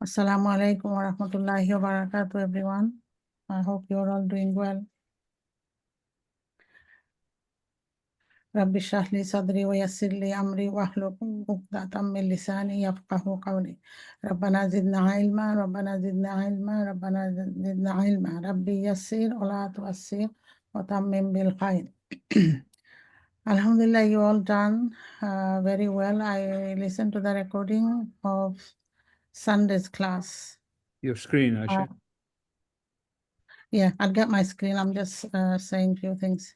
Assalamu alaikum wa rahmatullahi wa barakatuh, everyone. I hope you're all doing well. Rabbi shrah li sadri wa yassir li amri wahlul 'uqdatam min lisani yafqahu qawli. Rabbana zidna ilma, Rabbana zidna ilma, Rabbana zidna ilma. Rabbi yassir wa la tu'assir wa tammim bil khair. Alhamdulillah, you all done very well. I listened to the recording of Sunday's class. Your screen, Aisha. Yeah, I'll get my screen. I'm just saying a few things.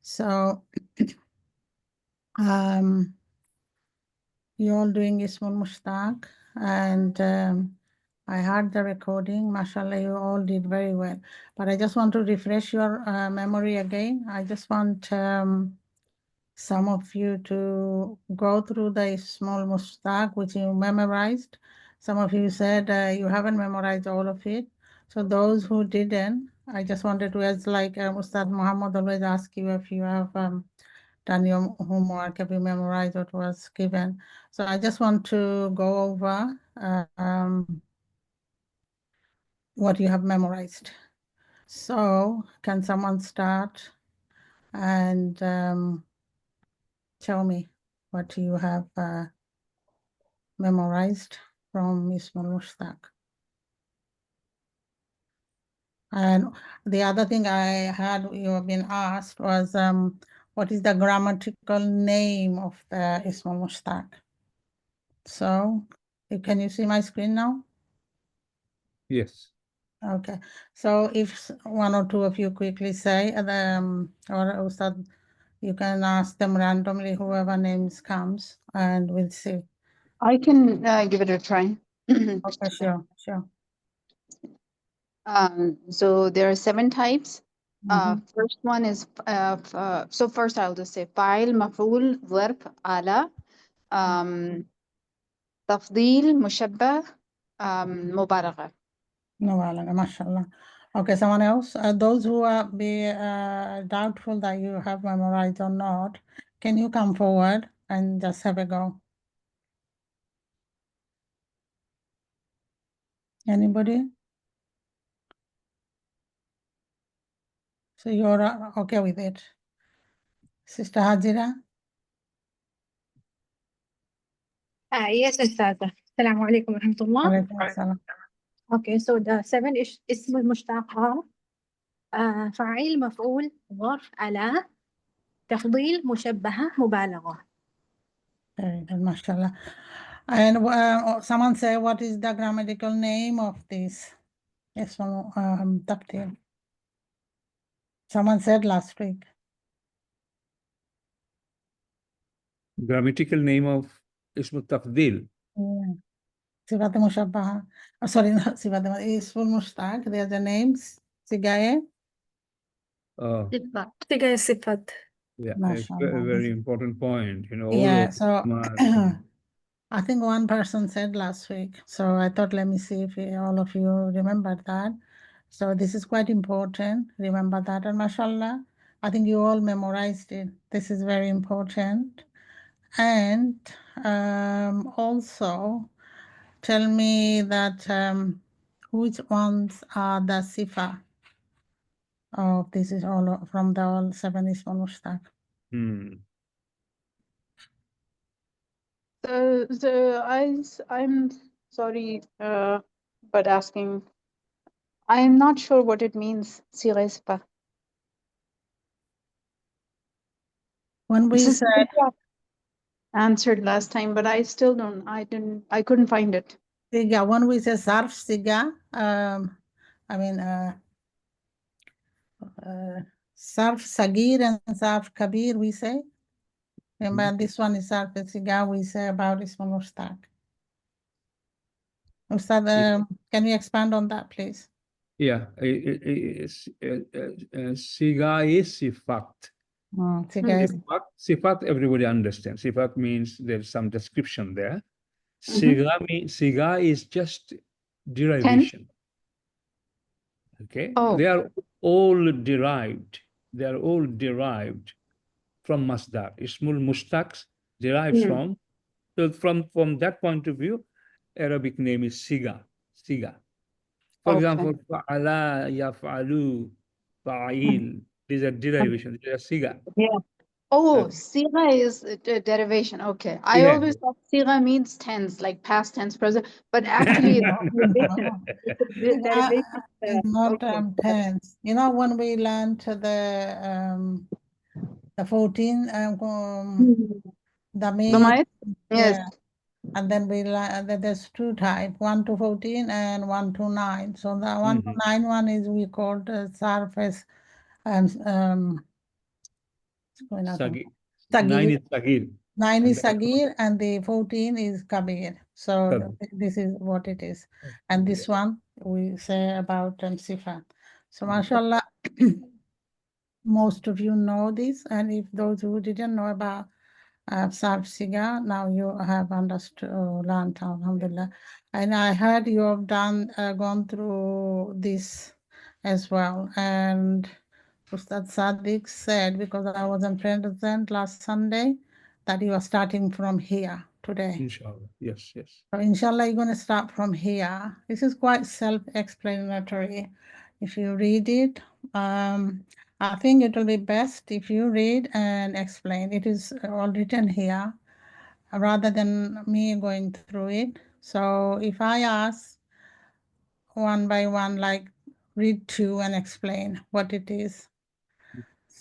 So, you all doing Ismul Mushtaq, and I heard the recording. MashaAllah, you all did very well. But I just want to refresh your memory again. I just want some of you to go through the Ismul Mushtaq, which you memorized. Some of you said you haven't memorized all of it. So those who didn't, I just wanted to, as like Ustad Muhammad always ask you if you have done your homework, have you memorized what was given. So I just want to go over what you have memorized. So can someone start and tell me what you have memorized from Ismail Mushtaq? And the other thing I had you have been asked was what is the grammatical name of the Ismail Mushtaq? So can you see my screen now? Yes. Okay. So if one or two of you quickly say or Ustad, you can ask them randomly, whoever names comes, and we'll see. I can give it a try. Okay, sure. So there are 7 types. First one is so first I'll just say fa'il, maf'ul, verb, ala, tafdeel, mushabbah, mubalagha. Mubalagha, mashallah. Okay, someone else? Those who are doubtful that you have memorized or not, can you come forward and just have a go? Anybody? So you're okay with it? Sister Hajira? Yes, Ustaza. Assalamu alaikum wa rahmatullah. Alaikum assalam. Okay, so the 7 اسم المشتق are فاعل مفعول ظرف على تفضيل مشبهة مبالغة. Very good, mashallah. And someone say, what is the grammatical name of this? Yes, taqdir. Someone said last week. Grammatical name of Ism Tafdil. Sifat mushabbaha. Sorry, not sifat. Ismul mushtaq. There's the names. Sigaye. Tiga sifat. Yeah, it's a very important point. You know. Yeah. So I think one person said last week. So I thought, let me see if all of you remember that. So this is quite important. Remember that. And mashallah, I think you all memorized it. This is very important. And also tell me that which ones are the sifa of this is all from the all 7 Ismul Mushtaq. I'm sorry, but asking. I'm not sure what it means. Sirespa. When we said answered last time, but I still don't. I couldn't find it. Siga, when we say sarf siga, I mean sarf sagir and sarf kabir, we say. Remember, this one is sarf siga, we say about Ismul Mushtaq. Ustad, can you expand on that, please? Yeah, Siga is Sifat. Siga is Sifat, everybody understands. Sifat means there's some description there. Siga is just derivation. Okay, they are all derived. They are all derived from Masdar. Ismul Mushtaq derives from. So from that point of view, Arabic name is Siga. siga. For Okay. example, fa'ala, yaf'alu, fa'il. These are derivations. They are siga. Yeah. Oh, Uh, siga is a derivation. Okay. I Yeah. always thought siga means tense, like past tense, present, but actually it's No, derivation. no. It's a derivation. It's not Okay. tense. You know, when we learned the 14, the The main, mic? Yes. yeah, and then we learned that there's two types, 1 to 14 and 1 to 9. So the 1 to 9 one is we called surface what's going on? Sagi. Sagir. 9 is sagir. 9 is And Sagir and the 14 is Kabir. So Kabir. this is what it is. And this one we say about Sifa. So mashallah, most of you know this. And if those who didn't know about Sarf Siga, now you have understood, learned, alhamdulillah. And I heard you have gone through this as well. And Ustad Sadiq said, because I wasn't present last Sunday, that you are starting from here today. Inshallah. Yes, yes. So inshallah, you're going to start from here. This is quite self-explanatory. If you read it, I think it will be best if you read and explain. It is all written here rather than me going through it. So if I ask one by one, like read 2 and explain what it is.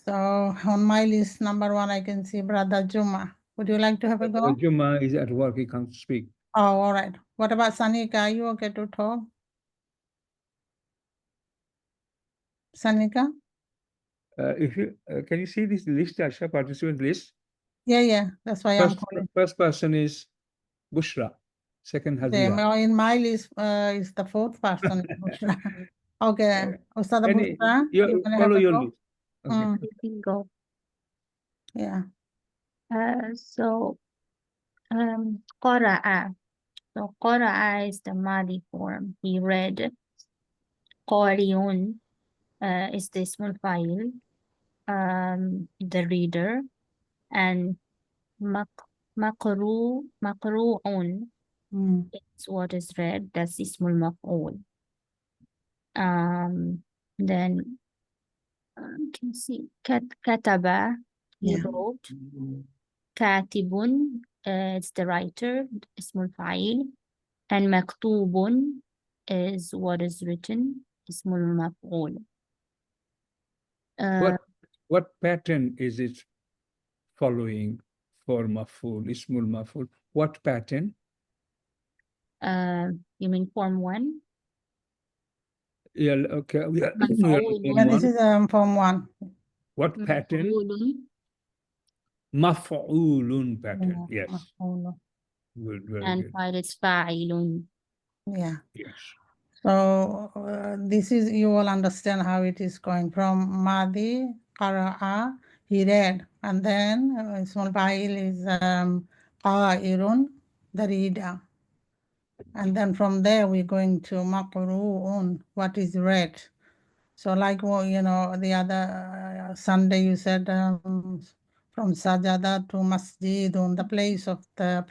So on my list, number 1, I can see Brother Juma. Would you like to have a go? Juma is at work, he can't speak. Oh, all right. What about Sanika? Are you okay to talk? Sanika? If you can you see this list, Asha, participant list? Yeah, that's why I'm calling. First person is Bushra, second Hazira. In my list is the 4th person. Bushra. Okay. Ustad Any, Bushra, you you can have follow a your go? list. Okay. You can go. Yeah. So, قرأ. So, قرأ is the Madi form. He read. قارئ is the small file. The reader. And مقروء is what is read. That's اسم المفعول. Then you can see كتب, he Yeah. wrote. كاتب, it's the writer, اسم الفاعل. And مكتوب is what is written, اسم المفعول. What pattern is it following for maf'ul, ismul maf'ul? What pattern? You mean form 1? Yeah, okay. We are مفعول. form And this one. is form 1. What pattern? Maf'ulun pattern. Yes. Maf'ul. Good, very And good. file is فاعل. Yeah. Yes. So this is, you will understand how it is going from Madi, Qara'a, he read, and then small file is Qa'irun, the reader. And then from there we're going to Maqru'un, what is read. So like, well, you know, the other Sunday you said from Sajada to Masjidun, the place of the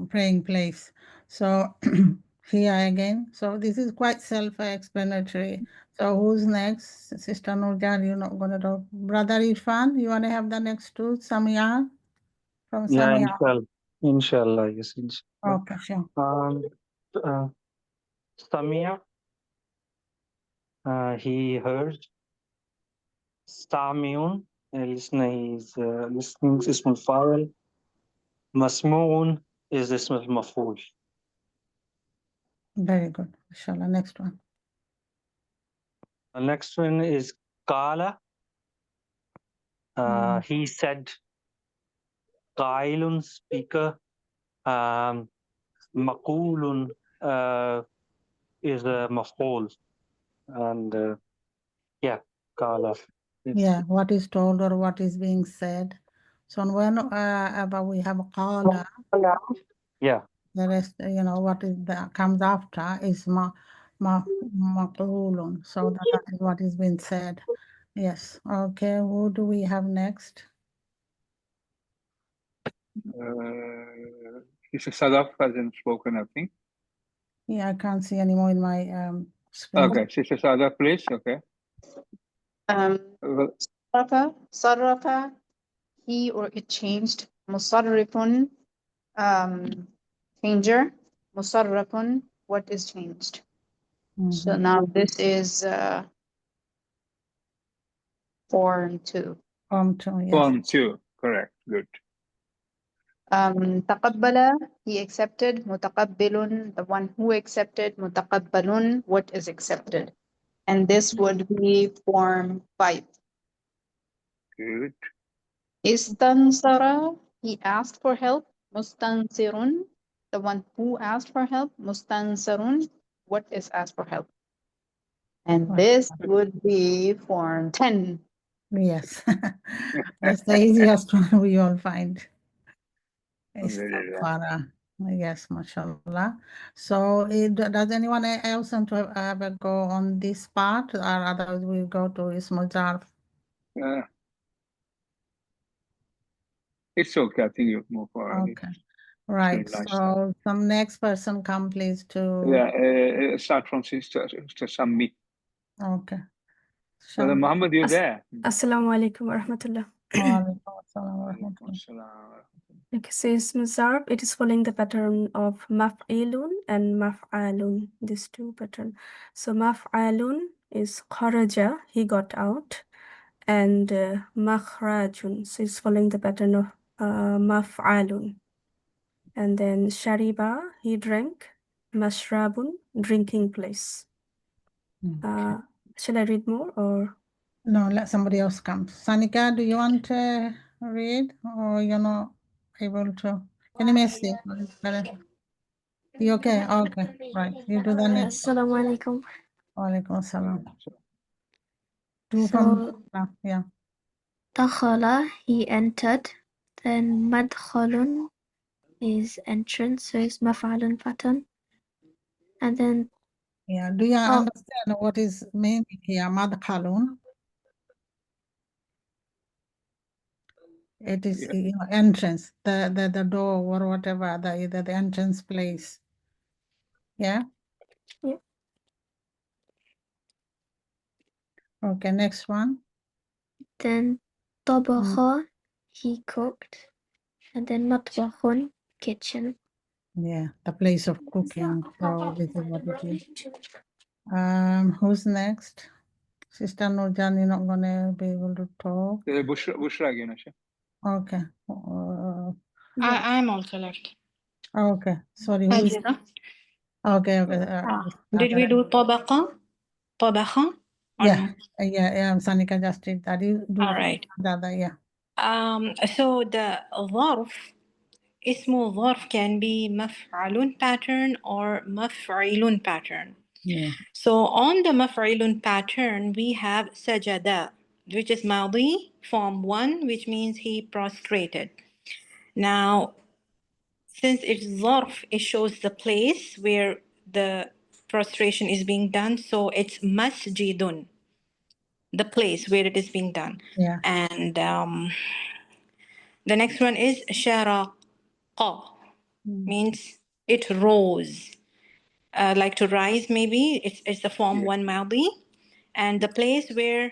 praying place. So here again, so this is quite self-explanatory. So who's next? Sister Nurjan, you're not going to talk. Brother Irfan, you want to have the next two? Samia? From Yeah, Samia. inshallah, yes, inshallah. Okay, sure. Samia, he heard. Stamiun, listening is listening ism al-fa'il. Masmu'un is ism al-maf'ul. Very good. Inshallah, next one. The next one is Qala. He said. Qailun, speaker. Maqulun is a maf'ul. And yeah, Qala. Yeah, what is told or what is being said. So whenever we have qala, Yeah. the rest, you know, what is that comes after is maqulun. So that is what is being said. Yes. Okay. Who do we have next? Sadaf hasn't spoken, I think. Yeah, I can't see anymore in my screen. Okay, Sister Sada, please. Okay. Well, صرف, he or it changed. مصرف, changer. مصرف, what is changed. So Mhm. now this is form 2. Form 2, yes. Form 2, correct, good. تقبل, he accepted. متقبل, the one who accepted. متقبل, what is accepted. And this would be form 5. Good. استنصر, he asked for help. مستنصر, the one who asked for help. مستنصر, what is asked for help. And Right. this would be form 10. Yes. That's the easiest one we all find. Alhamdulillah. Istighfar. Yes, mashallah. So does anyone else want to have a go on this part, or otherwise we'll go to Ismul Zarf? It's okay, I think you move forward. Okay. Right. Bismillah. So some next person come please to. Yeah, start from Sister Sammi. Okay. Brother Sure. Muhammad, you there? Assalamu alaikum wa rahmatullah. Walaikum assalam wa rahmatullah. Assalam. Okay, so Ism Zarf, it is following the pattern of maf'ilun and maf'alun, these two pattern. So maf'alun is kharaja, he got out, and makhrajun, so it's following the pattern of maf'alun. And then shariba, he drank, mashrabun, drinking place. Shall I read more or? No, let somebody else come. Sanika, do you want to read, or you're not able to? Can you message? Better. You okay? Okay, right. You do the next. Assalamu alaikum. Walaikum assalam. Do from yeah. Dakhala, he entered. Then madkhalun is entrance, so it's maf'alun pattern. And then Yeah. Do you understand what is meaning here? Madkhalun. It is you know, entrance, the door or whatever, the entrance place. Yeah. Yeah. Okay, next one. then tabakha, he cooked. And then matbakhun, kitchen. Yeah, the place of cooking. So this is what it is. Who's next? Sister Nurjan, you're not gonna be able to talk. Bushra again, Asha. Okay. I'm also left. Okay. Sorry, who is? Ajra. Okay, okay. Did we do tabaqa? Tabaqa? Yeah, yeah, Sanika just did that. You do All right. the other, yeah. So the ظرف, اسمه ظرف can be مفعل pattern or مفعل pattern. Yeah. So on the مفعل pattern, we have sajada, which is ماضي, form 1, which means he prostrated. Now, since it's ظرف, it shows the place where the prostration is being done. So it's masjidun, the place where it is being done. Yeah. And the next one is sharaqa, means it rose. Like to rise, maybe. It's the form 1 ماضي. And the place where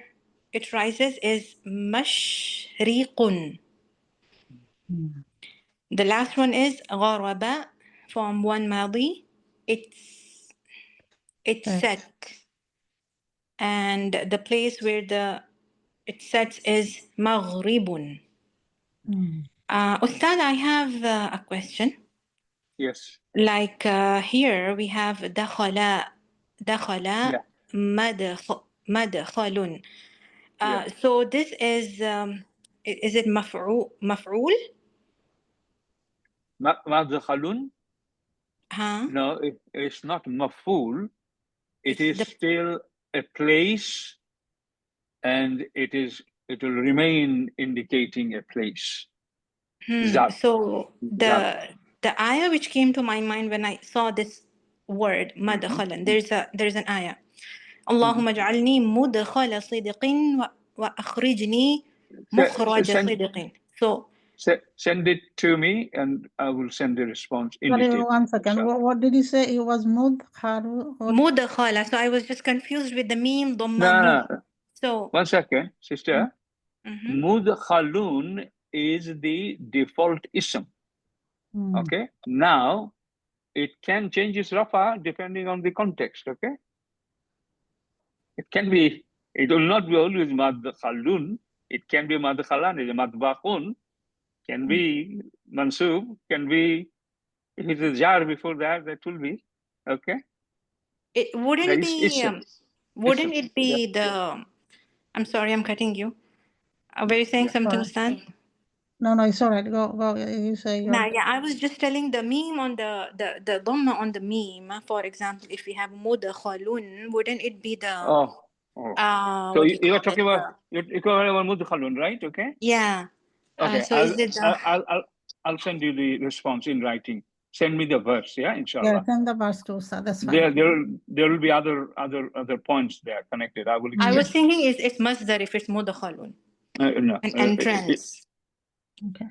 it rises is mashriqun. The last one is gharaba, form 1 ماضي. It's set. And the place where it sets is maghribun. Ustad, I have a question. Yes. Like here we have dakhala, madkhalun. So this is it maf'ul? Madkhalun? Huh? No, it's not maf'ul. It is still a place, and it will remain indicating a place. So the ayah which came to my mind when I saw this word madkhalan, there's an ayah. اللهم اجعلني مدخل صدق وأخرجني مخرج صدق. So Send it to me, and I will send the response in Sorry, detail. 1 second. inshallah. What did you say? It was mudkharu? Mudakhala. So I was just confused with the meme, dhamma, mu. No. So, 1 second, sister. mhm. Mudkhalun is the default ism. Mm. Okay. Now it can change its rafa depending on the context. Okay. It can be. It will not be always madkhalun. It can be madkhalan. It is madbaqun. Can be mansub. Can be, if it is jar before that, that will be. Okay. It That wouldn't is be, ism. wouldn't Ism. it be the, I'm sorry, I'm cutting you. Were you saying something, Sorry. Ustad? No, it's all right. Go. You say your. Nah, yeah, I was just telling the meme on the dhamma on the meme. For example, if we have mudakhalun, wouldn't it be the Oh. So what do you you are call it? talking about you're talking about mudkhalun, right? Okay. Yeah. Okay. So is it the I'll send you the response in writing. Send me the verse, yeah, Yeah, inshallah. send the verse to Ustad. That's fine. There will be other points there connected. I will I was explain. thinking it's masdar if it's mudakhalun. No. An entrance. Okay.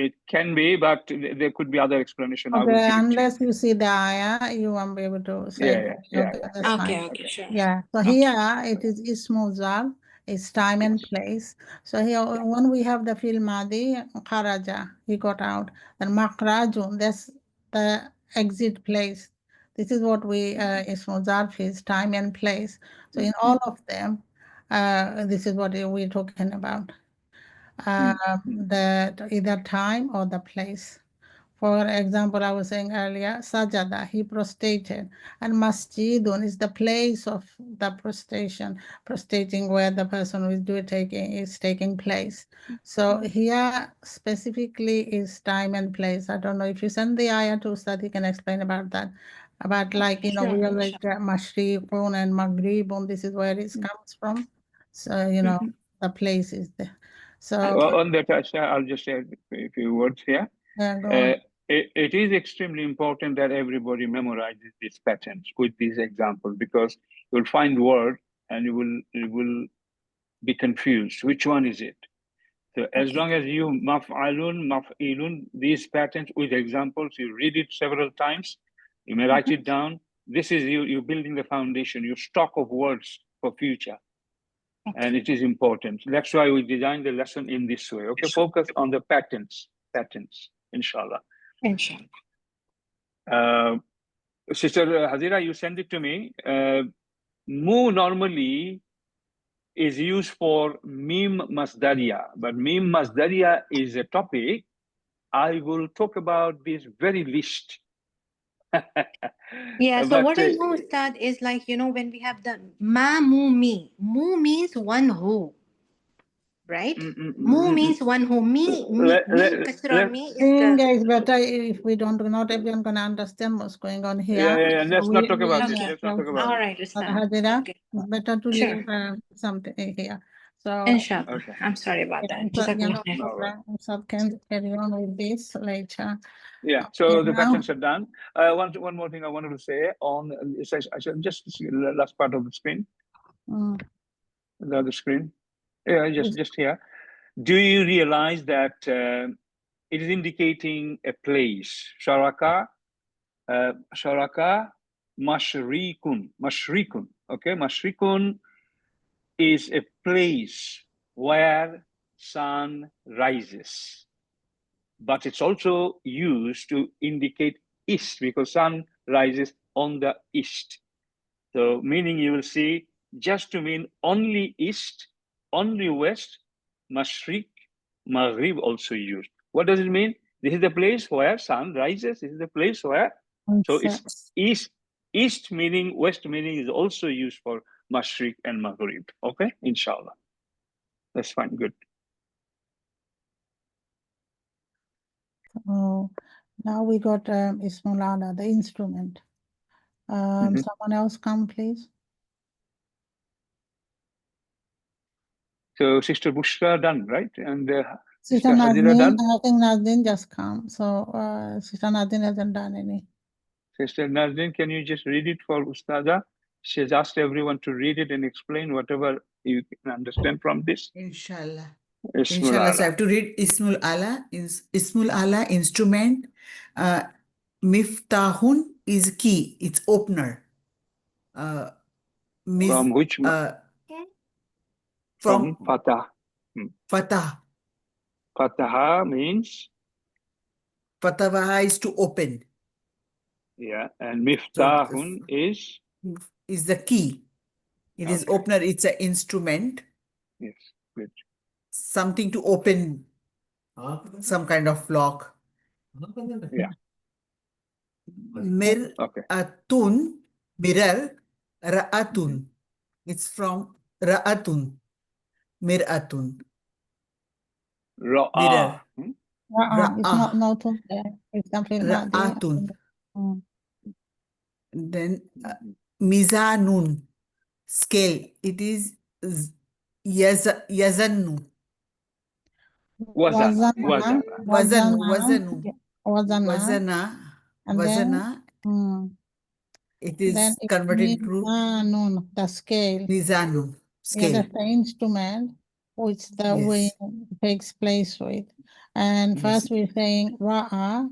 It can be, but there could be other explanation. I will Okay, give it to you. unless you see the ayah, you won't be able to say that. Yeah. Okay, that's fine. Okay, sure. Yeah, so here it is ismu zarf, it's time and place. So here, when we have the fi'l madi, kharaja, he got out. Then makhrajun, that's the exit place. This is what we, ismu zarf is, time and place. So in all of them, this is what we're talking about. The either time or the place. For example, I was saying earlier, sajada, he prostrated, and masjidun is the place of the prostrating where the person who is taking place. So here specifically is time and place. I don't know if you send the ayah to Ustad, he can explain about that. About like, we are like mashriqun and maghribun, this is where it comes from. So, the place is there. So On that, I'll just add a few words here. yeah, go on. It is extremely important that everybody memorizes these patterns with these examples, because you'll find word and you will be confused. Which one is it? So as long as you maf'alun, maf'ilun, these patterns with examples, you read it several times, you may write it down. This is you're building the foundation, your stock of words for future. And it is important. That's why we designed the lesson in this way. Okay, focus on the patterns, inshallah. Inshallah. Sister Hazira, you send it to me. Mu normally is used for mim masdaria, but mim masdaria is a topic. I will talk about this very least. Yeah, so what I know, Ustad, is like, when we have the ma mu mi. Mu means one who, right? Mu means one who. Mi kasra mi is Think the... it's better if we don't, not everyone can understand what's going on here. Yeah. Let's not talk about this. Okay. Let's not talk about All it. right, Ustad. Hadira, Okay. it's better to Sure. leave something here. So, Inshallah. Okay. I'm sorry about that. so, Jazakallah khair. so can carry on with this later. Yeah, so the now- patterns are done. One more thing I wanted to say on, I should just see the last part of the screen, Mm. the other screen. Yeah, just here. Do you realize that it is indicating a place? Sharaka, mashrikun. Okay, mashrikun is a place where sun rises. But it's also used to indicate east, because sun rises on the east. So meaning you will see, just to mean only east, only west, mashriq, maghrib also used. What does it mean? This is the place where sun rises. This is the place where, so it's east meaning, west meaning is also used for mashriq and maghrib. Okay, inshallah. That's fine, good. Oh, now we got Ismulana, the instrument. Someone else come, please. So Sister Bushra done, right? And Sister Sister Hazira Nazdin, done? I think Nazdin just come. So Sister Nazdin hasn't done any. Sister Nazdin, can you just read it for Ustada? She has asked everyone to read it and explain whatever you can understand from this. Inshallah. Ismul Inshallah, so I Ala. have to read Ismul Ala. Ismul Ala, instrument. Miftahun is key. It's opener. From which? From From Fatah. Fatah. Fataha means? Fataha is to open. Yeah. And Miftahun is the key. It is Okay. opener. It's an instrument. Yes. Good. Something to open some kind of lock. Yeah. Okay. Mir'atun, mirror, ra'atun. It's from ra'atun, mir'atun. Mirror. Ra'a. It's not there. It's something not there. Ra'atun. Then mizanun, scale. It is yazannu. Wazana. Wazanu. And Wazana. then, It is then it's converted to mizanun, the scale. mizanun, Yeah, scale. that's the instrument which the Yes. weighing takes place with. And first we're saying ra'a,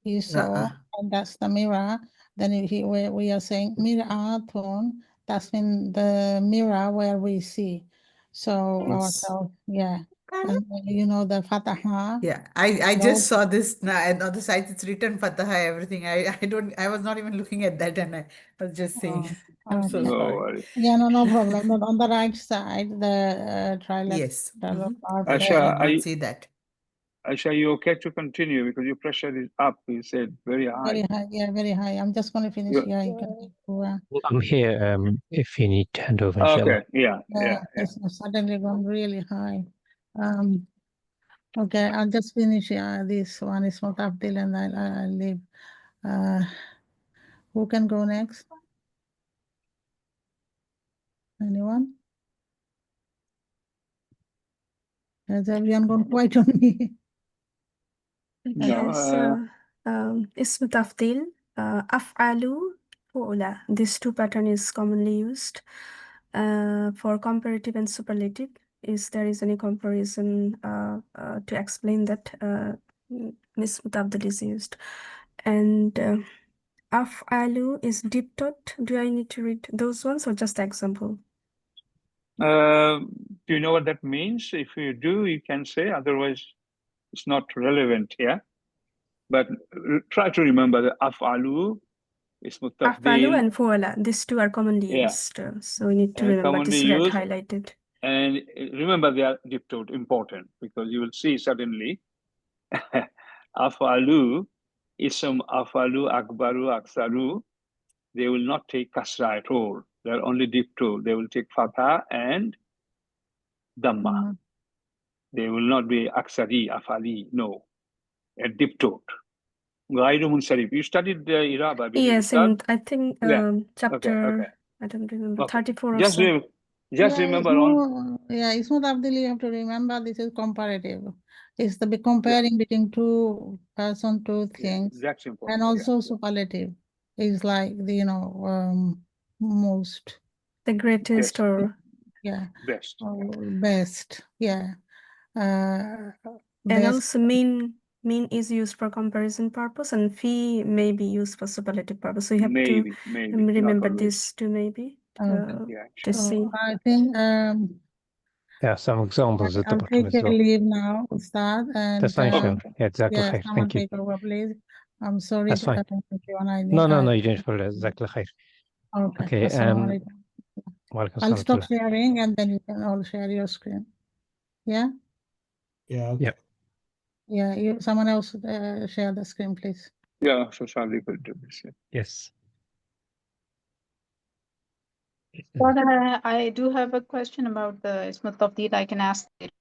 he saw, Ra'a. and that's the mirror. Then we are saying mir'atun, that's in the mirror where we see. So Yes. ourselves, yeah. And you know the Fataha. Yeah, I just saw this now, and on the site it's written Fataha, everything. I was not even looking at that, and I was just saying. I'm so okay. No sorry. worries. Yeah, no problem. But on the right side, the Yes. trilateral part I Asha, did not see that. Aisha, you okay to continue because your pressure is up? You said very high. very high. Yeah, very high. I'm just going to finish You- here. You can go, I'm here if you need to hand over, inshallah. Okay. Yeah. Yeah. It's suddenly gone really high. Okay, I'll just finish this one is not Abdil and I'll leave. Who can go next? Anyone? Has everyone gone quiet on me? No. Ism tafdil, af'alu, fu'la. These two pattern is commonly used. For comparative and superlative, there is any comparison to explain that ism tafdil is used. And af'alu is deep thought. Do I need to read those ones or just example? Do you know what that means? If you do, you can say. Otherwise, it's not relevant here. But try to remember the af'alu, ismu Af'alu tafdil, and fu'ala, these two are commonly Yeah. used. So we need to remember commonly this red used. highlighted. And remember they are deep thought, important, because you will see suddenly afalu, ism afalu, akbaru, aksaru, they will not take kasra at all. They're only deep thought. They will take fatha and dhamma. They will not be aksari, afali, no. A deep thought. Ghairu munsarif. You studied the Irab, I believe. Yes, and I think Yeah. chapter, Okay. I don't remember, Okay. 34 or Just so. remember on. It's not Abdil, you have to remember this is comparative. It's the comparing between two person, two things, That's important. and also superlative is like the most. The greatest Best. or Best. Best, yeah. and Best. also mean is used for comparison purpose and fee may be used for superlative purpose. So you have Maybe, to not remember always. this too maybe. Okay. To see. I think Yeah, some examples at the I'll bottom take as a well. leave now, Ustad, and That's fine, sure. Yeah, Jazakallah yeah, khair. someone Thank you. take over, please. I'm sorry. That's fine. No, you don't feel it. Jazakallah khair. Okay. Assalamu Walaikum I'll salam. stop sharing and then you can all share your screen. Yeah? Yeah. Yeah, someone else share the screen, please. Yeah, so Charlie could do this. Yeah. Yes. But I do have a question about the Ism Tafdil. I can ask it.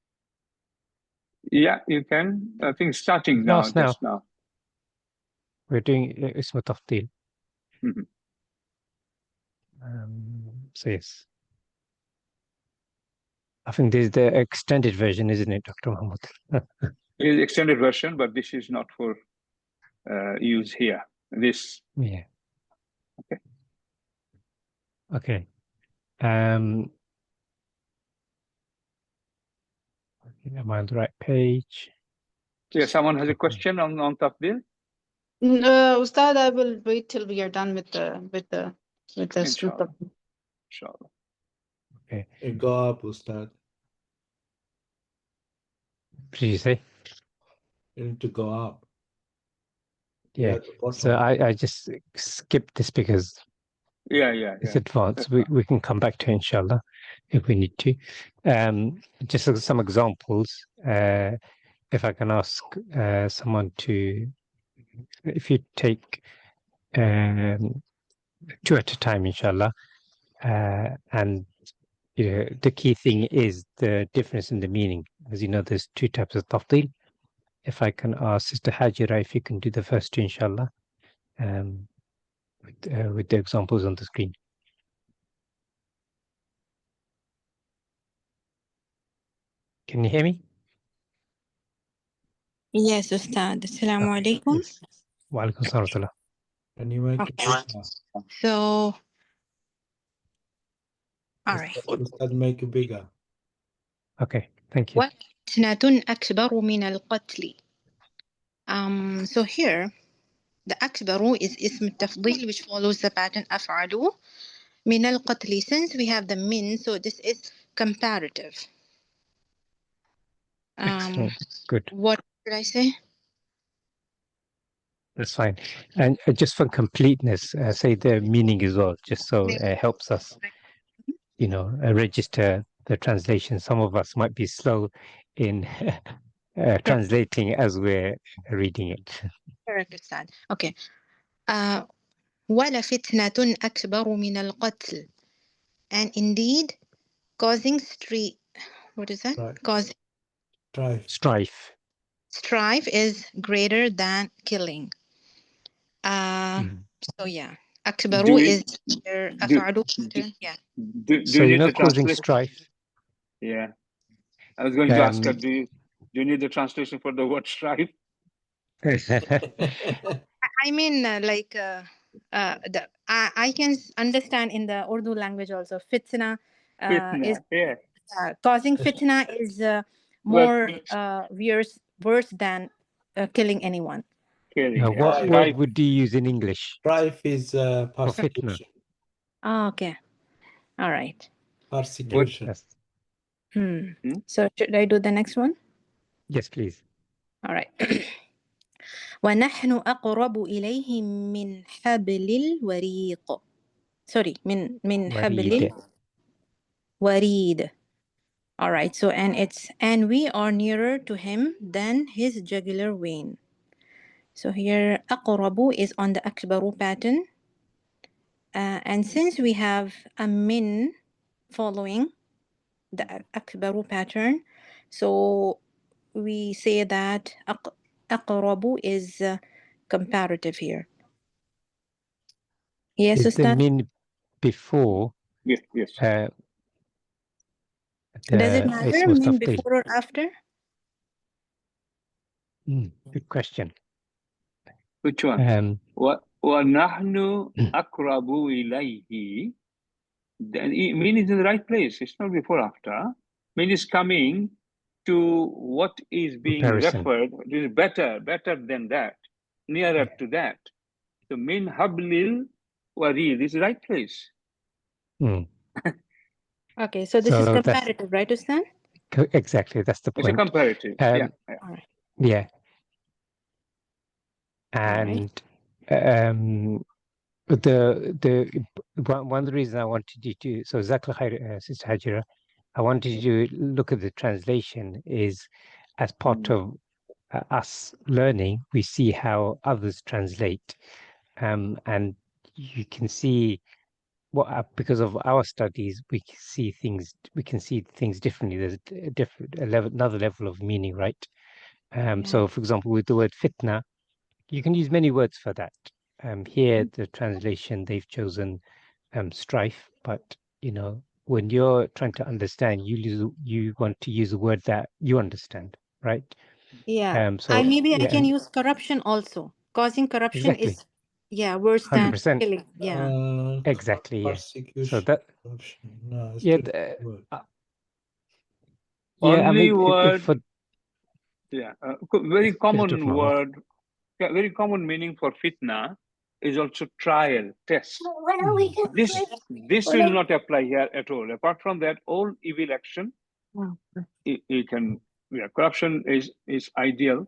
Yeah, you can. I think starting now, just now. We're doing Ism Tafdil. Mm-hmm. So yes. I think this is the extended version, isn't it, Dr. Mahmoud? It is extended version, but this is not for use here. This. Yeah. Okay. Okay. Am I on the right page? Yeah, someone has a question on tafdil? Ustad, I will wait till we are done with the Inshallah. Inshallah. Okay. Go up, Ustad. What did you say? You need to go up. Yeah. At the bottom. So I just skipped this because it's advanced. We can come back to it, inshallah, if we need to. Just as some examples, if I can ask someone to, if you take 2 at a time, inshallah, and the key thing is the difference in the meaning. As you know, there's 2 types of tafdil. If I can ask Sister Hajira if you can do the first 2, inshallah, with the examples on the screen. Can you hear me? Yes, Ustad. Assalamu alaikum. Yes. Wa alaikum assalam. Can you make it bigger? So, all right. Ustad, make it bigger. Okay, thank you. وَفِتْنَةٌ أَكْبَرُ مِنَ الْقَتْلِ. So here, the أكبر is اسم التفضيل, which follows the pattern أفعل من القتل. Since we have the min, so this is comparative. Excellent. Good. What did I say? That's fine. And just for completeness, say the meaning as well, just so it helps us, register the translation. Some of us might be slow in translating as we're reading it. Correct, Ustad. Okay. وَلَفِتْنَةٌ أَكْبَرُ مِنَ الْقَتْلِ. And indeed, causing what is that? Right. Causing Strife. Strife is greater than killing. So yeah, أكبر is أفعل. Yeah. So you're not causing strife. Yeah. I was going to ask her, do you need the translation for the word strife? I mean, I can understand in the Urdu language also. Fitna is causing fitna is more worse than killing anyone. What word would you use in English? Strife is persecution. Oh, okay. All right. Persecution. So should I do the next one? Yes, please. All right. وَنَحْنُ أَقْرَبُ إِلَيْهِ مِنْ حَبْلِ الْوَرِيقِ. Sorry, من حبل الوريد. All right. So and we are nearer to him than his jugular vein. So here أقرب is on the أكبر pattern. And since we have a min following the أكبر pattern, so we say that أقرب is comparative here. Yes, is the min before? Yes. Does it matter min before or after? Which Good question. one? وَنَحْنُ أَقْرَبُ إِلَيْهِ. Then min is in the right place. It's not before after. Min is coming to what is being referred. It is better than that, nearer to that. So min hablil warid is the right place. Okay, so this is comparative, right, Ustad? Exactly, that's the point. It's a comparative. All right. Yeah. And the one of the reasons I wanted you to, so Jazakallah khair, Sister Hajira, I wanted you to look at the translation is as part of us learning, we see how others translate, and you can see because of our studies, we can see things differently. There's another level of meaning, right? So, for example, with the word fitna, you can use many words for that. Here, the translation, they've chosen strife, but when you're trying to understand, you want to use a word that you understand, right? Yeah. So I can use corruption also. Causing corruption is worse 100%. than killing. Yeah. Exactly. Yeah. Persecution. So that No, it's Yeah, I Only mean, word, for yeah, very Dr. common Mahmood. word, yeah, very common meaning for fitna is also trial, test. This will not apply here at all. Apart from that, all evil action, it can, yeah, corruption is ideal,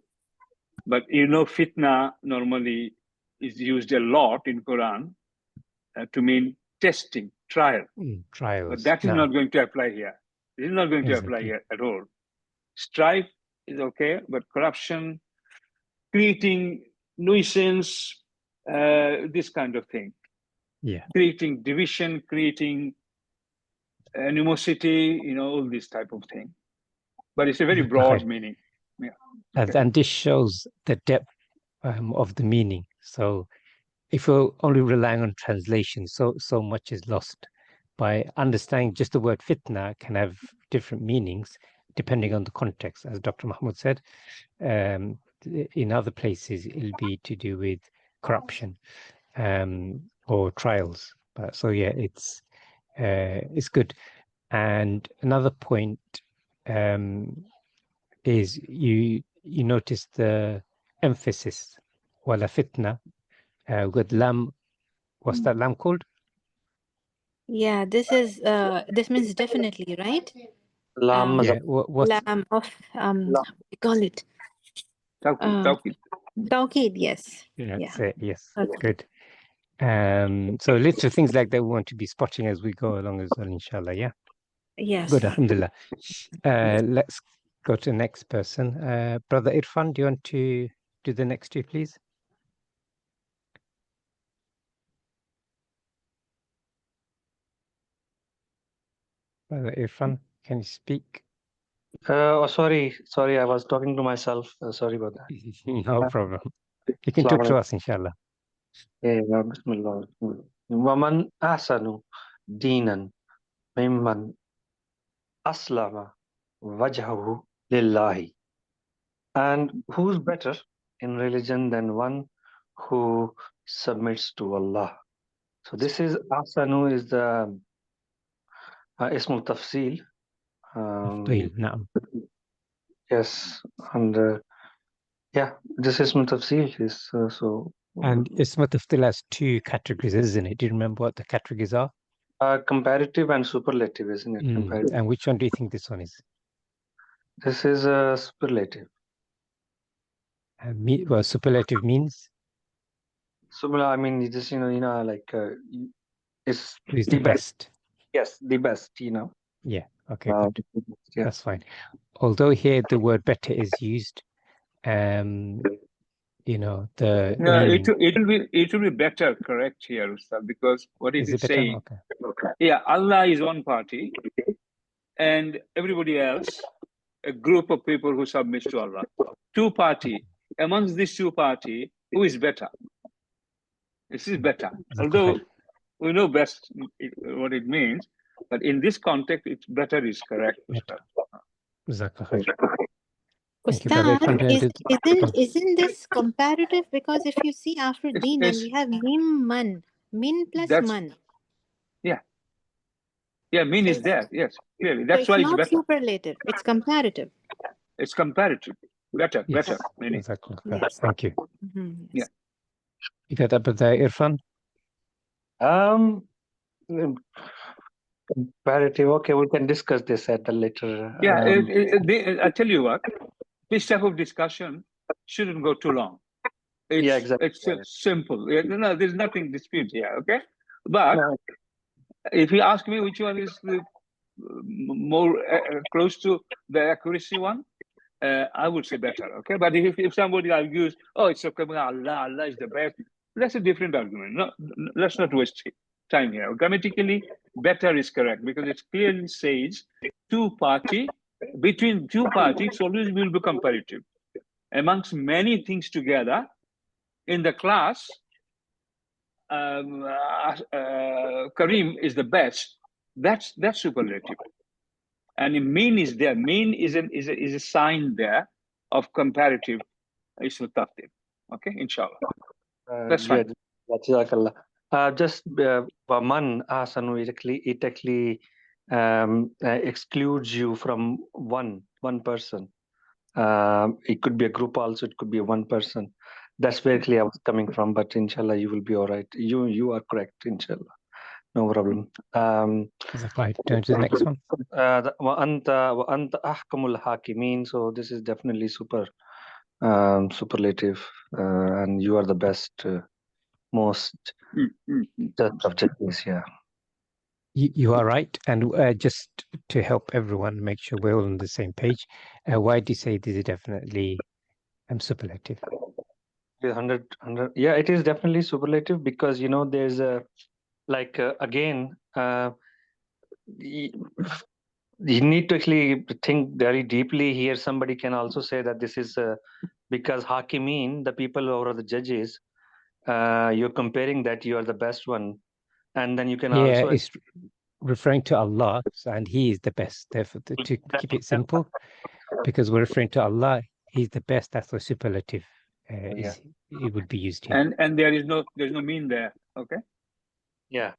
but you know, fitna normally is used a lot in Quran to mean testing, trial. But Trials. that is No, not going to apply here. It is not going to apply exactly. here at all. Strife is okay, but corruption, creating nuisance, this kind of thing. Yeah. Creating division, creating animosity, you know, all this type of thing. But it's a very broad meaning. Yeah. Okay. And this shows the depth of the meaning. So if we're only relying on translation, so much is lost. By understanding just the word fitna can have different meanings depending on the context. As Dr. Mahmood said, in other places it'll be to do with corruption or trials. But so yeah, it's good. And another point is you notice the emphasis, wala fitna, with lam. What's that lam called? Yeah, this is this means definitely, right? Lam Yeah, what's Lam of we call it Tawqid. Tawqid, yes. that's it, yes. Okay. Good. So little things like that we want to be spotting as we go along as well, inshallah. Yeah. Yes. Good, alhamdulillah. Let's go to the next person. Brother Irfan, do you want to do the next two, please? Brother Irfan, can you speak? sorry, I was talking to myself. Sorry about that. No problem. You can talk to us, inshallah. Yeah, Bismillah. Waman ahsanu dinan mimman aslama wajhahu lillahi. And who's better in religion than one who submits to Allah? So this is ahsanu is the ismul tafsil. Na'am. Yes, and yeah, this ismul tafsil is so. And Isma Tafdil has two categories, isn't it? Do you remember what the categories are? Comparative and superlative, isn't it? Comparative. And which one do you think this one is? This is a superlative. Well, superlative means? I mean, just, like it's Is the best. Yes, the best, Yeah, okay, good. Yeah. That's fine. Although here the word better is used, the meaning. It will be better, correct here, Ustad, because what Is it it is better? saying, Okay. yeah, Allah is one party, and everybody else, a group of people who submit to Allah. Two party. Amongst these two party, who is better? This is better. Although we know best what it means, but in this context, it's better is correct. Ustad, isn't this comparative? Because if you see after din, and we have mim man, min plus man. Yeah. Yeah, min is there. Yes, clearly. That's so why it's it's not better. Superlative. It's comparative. It's comparative. Better, Yes, better. Meaning. exactly. Yes. Thank you. Yeah. You got that, Brother Irfan? Comparative. Okay, we can discuss this at a later. Yeah, I tell you what, this type of discussion shouldn't go too long. It's, yeah, exactly. It's simple. No, there's nothing dispute here, okay? But if you ask me which one is the more close to the accuracy one, I would say better, okay? But if somebody argues, oh, it's okay, Allah is the best, that's a different argument. No, let's not waste time here. Grammatically, better is correct because it clearly says between two parties always will be comparative. Amongst many things together, in the class, Kareem is the best. That's superlative. And in mean is there. Mean is a sign there of comparative ism tafdil. Okay, inshallah. That's fine. Just Waman Ahsanu, it actually excludes you from one person. It could be a group also, it could be one person. That's where clearly I was coming from, but inshallah you will be all right. You are correct, inshallah. No problem. Right, turn to the next one. وَأَنْتَ أَحْكَمُ الْحَاكِمِينَ. So this is definitely superlative, and you are the best, most judge of judges. Yeah. You are right. And just to help everyone make sure we're all on the same page, why do you say this is definitely superlative? 100. Yeah, it is definitely superlative because, you know, there's a, like, again, you need to actually think very deeply here. Somebody can also say that this is because Hakimin, the people who are the judges, you're comparing that you are the best one. And then you can Yeah, also... it's referring to Allah, and He is the best. Therefore, to keep it simple, because we're referring to Allah, He's the best. That's the superlative. It would be used here. And there's no mean there. Okay. Yeah.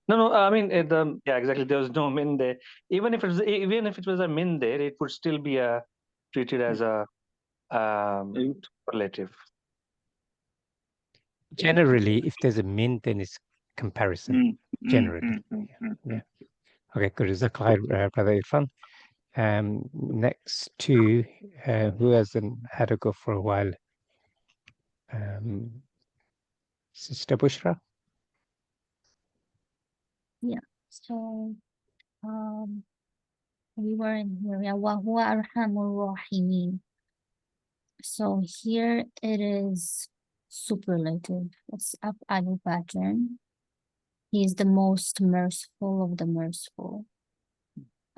No. I mean, yeah, exactly. There was no min there. Even if it was a min there, it would still be treated as a superlative. Generally, if there's a min, then it's comparison. Generally, yeah. Okay, good. Jazakallah, Brother Irfan. Next to who hasn't had a go for a while? Sister Bushra. Yeah. So we were in here. وَهُوَ أَرْحَمُ الرَّاحِمِينَ. So here it is superlative. It's af'al pattern. He is the most merciful of the merciful.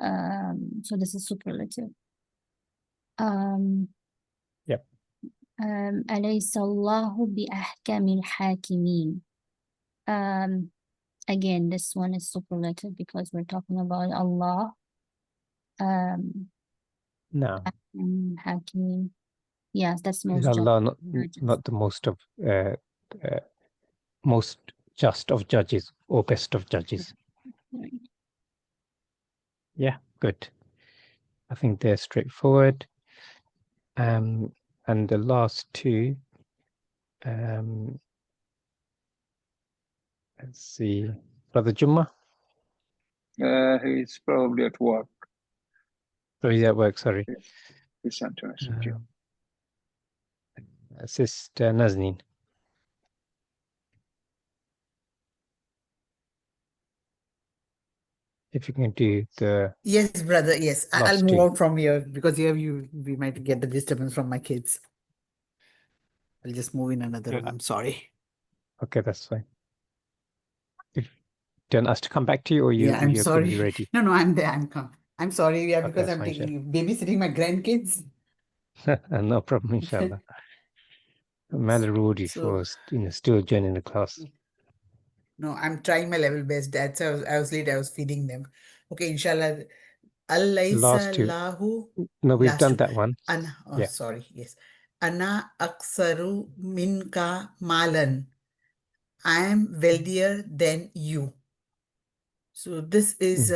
So this is superlative. Yep. أَلَيْسَ اللَّهُ بِأَحْكَمِ الْحَاكِمِينَ. Again, this one is superlative because we're talking about Allah. No. Hakim. Yes, that's most Is Allah not the most just of judges or best of judges? Right. Yeah, good. I think they're straightforward. And the last two, let's see, Brother Jumma. He's probably at work. So he's at work, sorry. He sent a message. Sister Nazneen. If you can do the... Yes, brother, yes. I'll last move two. out from here because here we might get the disturbance from my kids. I'll just move in another room. I'm sorry. Okay, that's fine. If you want us to come back to you, or Yeah, I'm you're going to be sorry. ready? No, I'm there. I'm sorry. Yeah, Okay, because that's I'm fine, babysitting my grandkids. No problem, inshallah. Malarudi So- for still joining the class. No, I'm trying my level best. That's how I was late. I was feeding them. Okay, inshallah. Alaysa Last two. lahu. No, we've Last done two. that one. Yeah. Sorry. Yes. Ana aksaru minka malan. I am wealthier than you. So this is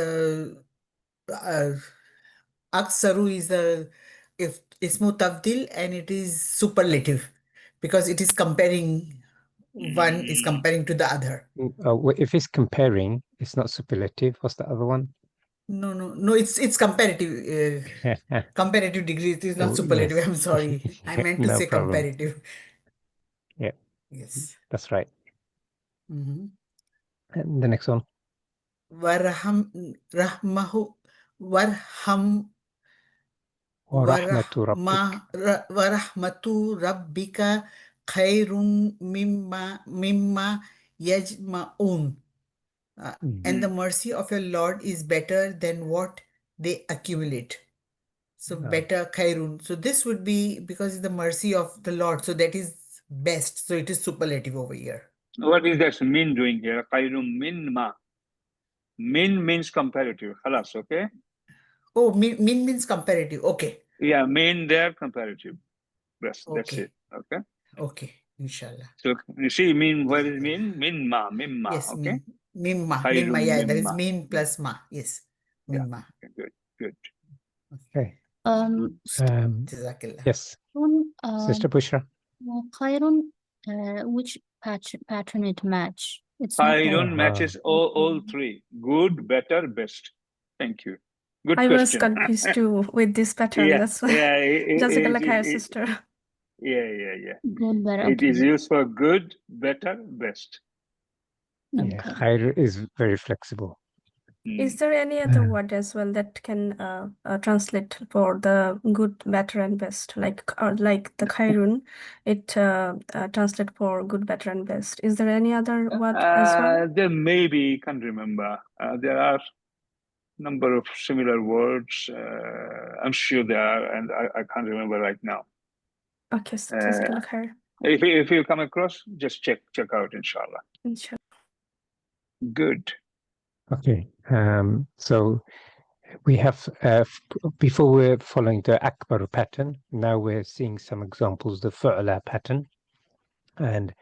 aksaru is if ismu tafdil and it is superlative because it is comparing. One is comparing to the other. If it's comparing, it's not superlative. What's the other one? No, it's comparative. Comparative degree. It is not superlative. Yes. I'm sorry. I meant to No say problem. comparative. Yeah. Yes. That's right. Mhm. And the next one. Rahmahu warham Warahmatu rabbik. warahmatu rabbika khairun mimma yajma'un. And the mercy of your Lord is better than what they accumulate. So better khairun. So this would be because it's the mercy of the Lord. So that is best. So it is superlative over here. What is that min doing here? Khairun min ma. Min means comparative. Khalas, okay? Oh, min means comparative. Okay. Yeah, min there comparative. That's Okay. it. Okay. Okay. Inshallah. So you see min, where is min? Min ma, mimma. Yes. Okay. Mimma. Khairun Mimma. Yeah, that is mimma. min plus ma. Yes. Mimma. Good, good. Okay. Jazakallah. Yes, Sister Bushra. Khairun, which pattern it match? It's not Khairun matches all three. Good, better, best. Thank you. Good I was question. confused too with this pattern. Yeah, That's why. yeah. Jazakallah khair, sister. Yeah. good, better. It is used for good, better, best. Yeah, khair is very flexible. Is there any other word as well that can translate for the good, better, and best? Like the khairun, it translate for good, better, and best. Is there any other word as well? There may be, can't remember. There are number of similar words. I'm sure there are, and I can't remember right now. Okay, so jazakallah khair. If you come across, just check out, inshallah. Inshallah. Good. Okay. So we have, before we're following the Akbar pattern, now we're seeing some examples, the Fu'ala pattern. And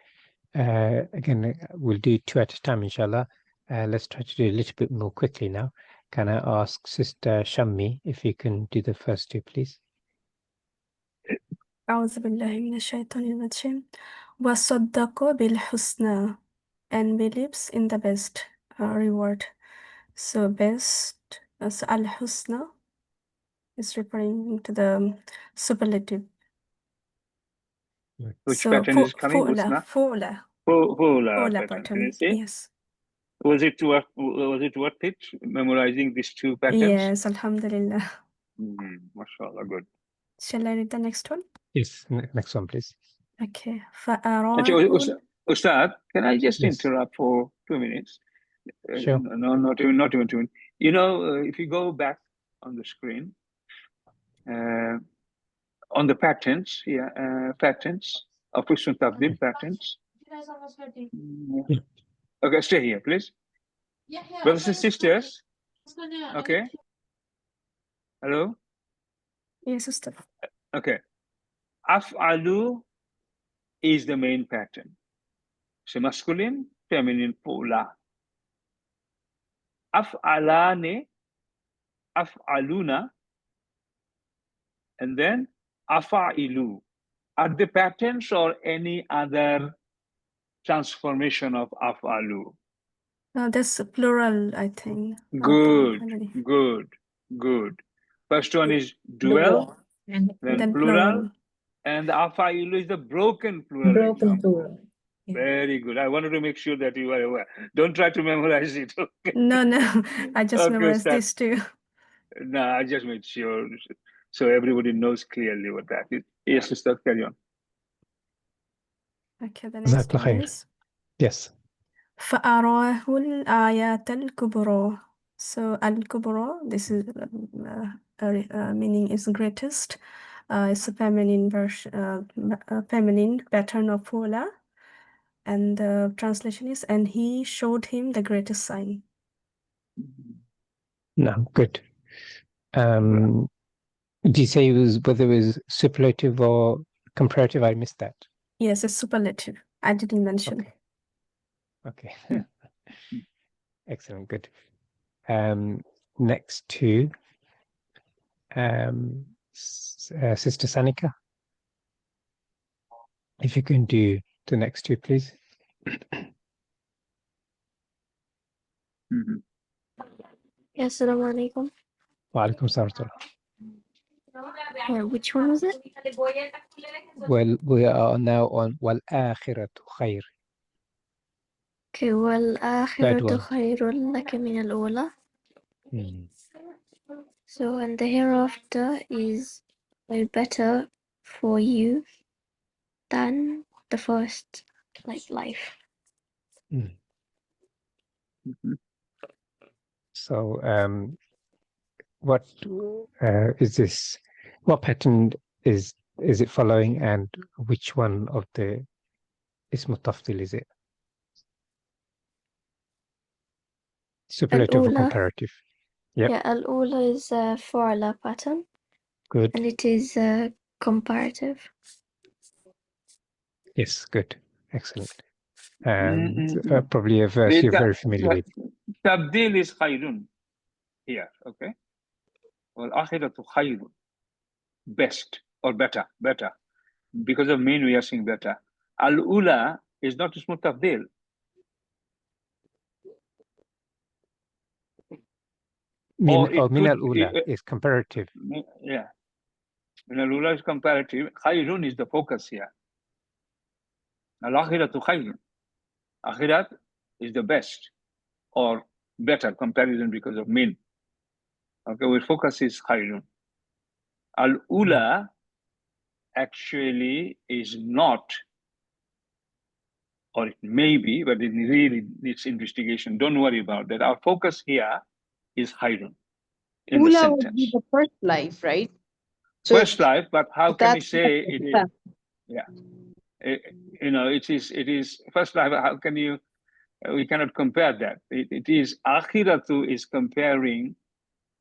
again, we'll do two at a time, inshallah. Let's try to do a little bit more quickly now. Can I ask Sister Shammi if you can do the first two, please? أعوذ بالله من الشيطان الرجيم وصدق بالحسنى and believes in the best reward. So best, so al-husna is referring to the superlative. Which So pattern is coming? fu'la Fu'la pattern. Can you pattern. see? Yes. Was it worth it memorizing these two patterns? Yes, alhamdulillah. Mashallah, good. Shall I read the next one? Yes, next one, please. Okay. Ustad, can I just Yes. interrupt for 2 minutes? Sure. No, not even 2 minutes. You know, if you go back on the screen, on the patterns, patterns of Christian Tabdil patterns. Okay, stay here, please. Brothers and sisters. Okay. Hello. Yes, sister. Okay. Af'alu is the main pattern. So masculine, feminine, fu'la. Af'alane, af'aluna, and then afa'ilu. Are the patterns or any other transformation of af'alu? That's plural, I think. Good. First one is dual, then plural, and afa'ilu is the broken plural example. Very good. I wanted to make sure that you are aware. Don't try to memorize it. Okay? No, I just memorized this too. No, I just made sure so everybody knows clearly what that is. Yes, sister, carry on. Okay, the next one is yes. فَأَرَاهُ الْآيَاتَ الْكُبْرَى. So al-kubra, this is meaning is greatest. It's a feminine version, feminine pattern of Fola, and the translation is, and he showed him the greatest sign. No, good. Did you say it was whether it was superlative or comparative? I missed that. Yes, it's superlative. I didn't mention. Okay. Excellent, good. Next to Sister Sanika. If you can do the next two, please. Yes, assalamu alaikum. Wa alaikum salam. Which one was it? Well, we are now on wal akhiratu khair. Okay, والآخرة خير لك من الأولى. So, and the hereafter is better for you than the first, life. So, what is this? What pattern is it following, and which one of the ism tafdil is it? Superlative or comparative? Yep. Yeah, al-ula is a fa'ala pattern. Good. And it is comparative. Yes, good. Excellent. And probably a verse you're very familiar with. Tabdil is khayrun. here, okay? Well, akhiratu khayrun, best or better. Because of min, we are saying better. Al-ula is not ismu tafdil. Min al-ula is comparative. Yeah. Min al-ula is comparative. Khayrun is the focus here. Al-akhiratu khayrun. Akhirat is the best or better comparison because of min. Okay, our focus is khayrun. Al-ula actually is not, or it may be, but it really needs investigation. Don't worry about that. Our focus here is khayrun in the Ula would sentence. be the first life, right? So First life, but how can we that's say it is? Yeah, you know, it is first life. How can you? We cannot compare that. It is akhiratu is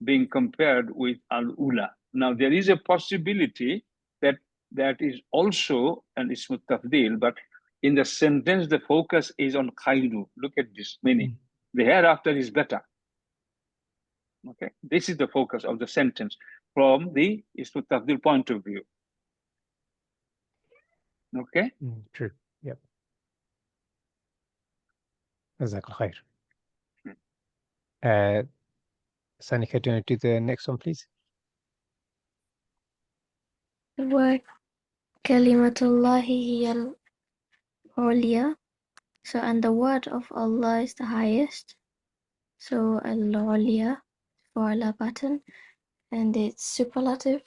being compared with al-ula. Now there is a possibility that is also an ismu tafdil, but in the sentence the focus is on khayru. Look at this meaning. The hereafter is better. Okay, this is the focus of the sentence from the ismu tafdil point of view. Okay. True. Yep. Jazakallah khair. Sanika, do you want to do the next one, please? Wa kalimatullahi hiyal ulya. So, and the word of Allah is the highest. So, al-ulya for Allah pattern, and it's superlative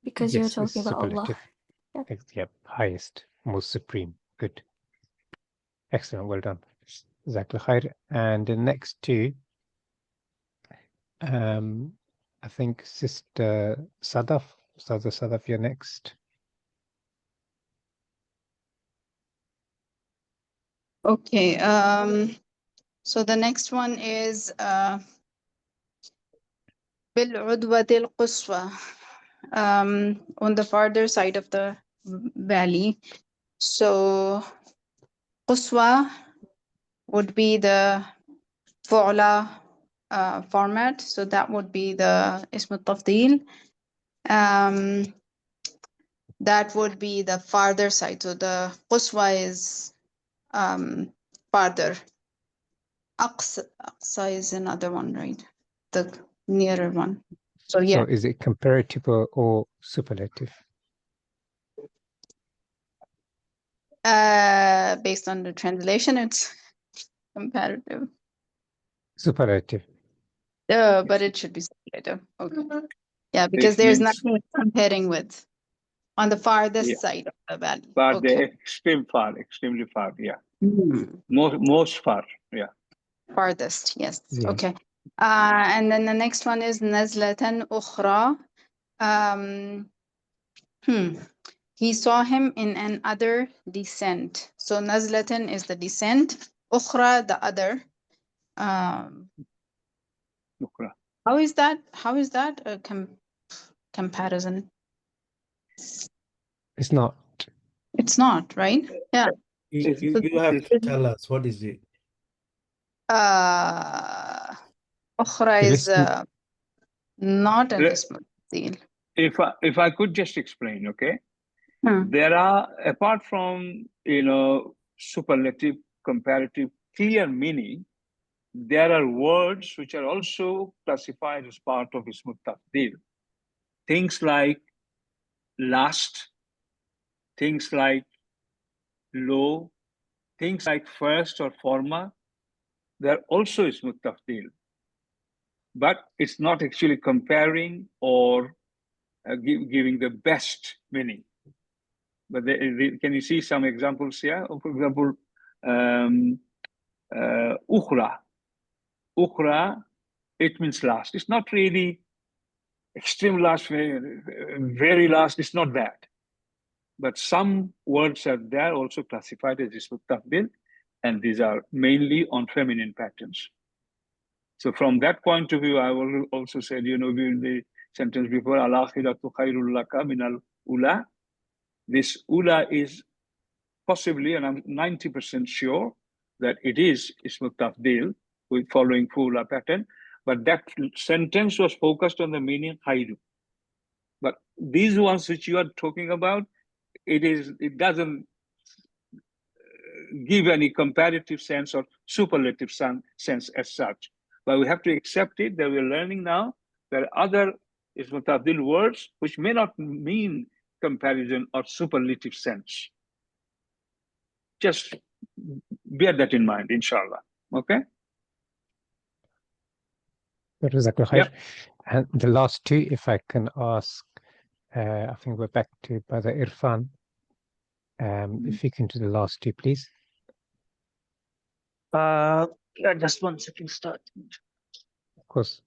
because Yes, you're it's talking about Allah. superlative. Yep, highest, most supreme. Good. Excellent, well done. Jazakallah khair. And the next two, I think Sister Sadaf, you're next. okay. So the next one is بالعدوة القصوى, on the farther side of the valley. So quswa would be the fu'la format. So that would be the ism al-tafdil. That would be the farther side. So the quswa is farther. Aqsa is another one, right? The nearer one. So yeah. So is it comparative or superlative? Based on the translation, it's comparative. Superlative. But it should be superlative. Okay. Yeah, because This there's means- nothing comparing with on the farthest side of the valley. Far, Okay. the extremely far, yeah. Mhm. Most far, yeah. Farthest, yes. Yeah. Okay. And then the next one is nazlatan ukhra. He saw him in another descent. So nazlatan is the descent, ukhra the other. Ukra. How is that a comparison? It's not. It's not, right? Yeah. You have to tell us what is it. Ukhra is not an Le- ism al-tafdil. If I could just explain, okay? Hmm. There are, apart from, superlative, comparative, clear meaning, there are words which are also classified as part of ism al-tafdil. Things like last, things like low, things like first or former, they're also ism al-tafdil. But it's not actually comparing or giving the best meaning. But can you see some examples here? For example, ukhra. Ukhra, it means last. It's not really extreme last, very last. It's not that. But some words are there also classified as ism tafdil, and these are mainly on feminine patterns. So from that point of view, I will also said, in the sentence before, al-akhiratu khayrul laka min al-ula. This ula is possibly, and I'm 90% sure that it is ism tafdil, with following fu'la pattern. But that sentence was focused on the meaning khairu. But these ones which you are talking about, it doesn't give any comparative sense or superlative sense as such. But we have to accept it that we're learning now that other ism tabdil words which may not mean comparison or superlative sense. Just bear that in mind, inshallah. Okay? Yep. And the last two, if I can ask, I think we're back to Brother Irfan. If you can do the last two, please. Yeah, just 1 second, start. Of course.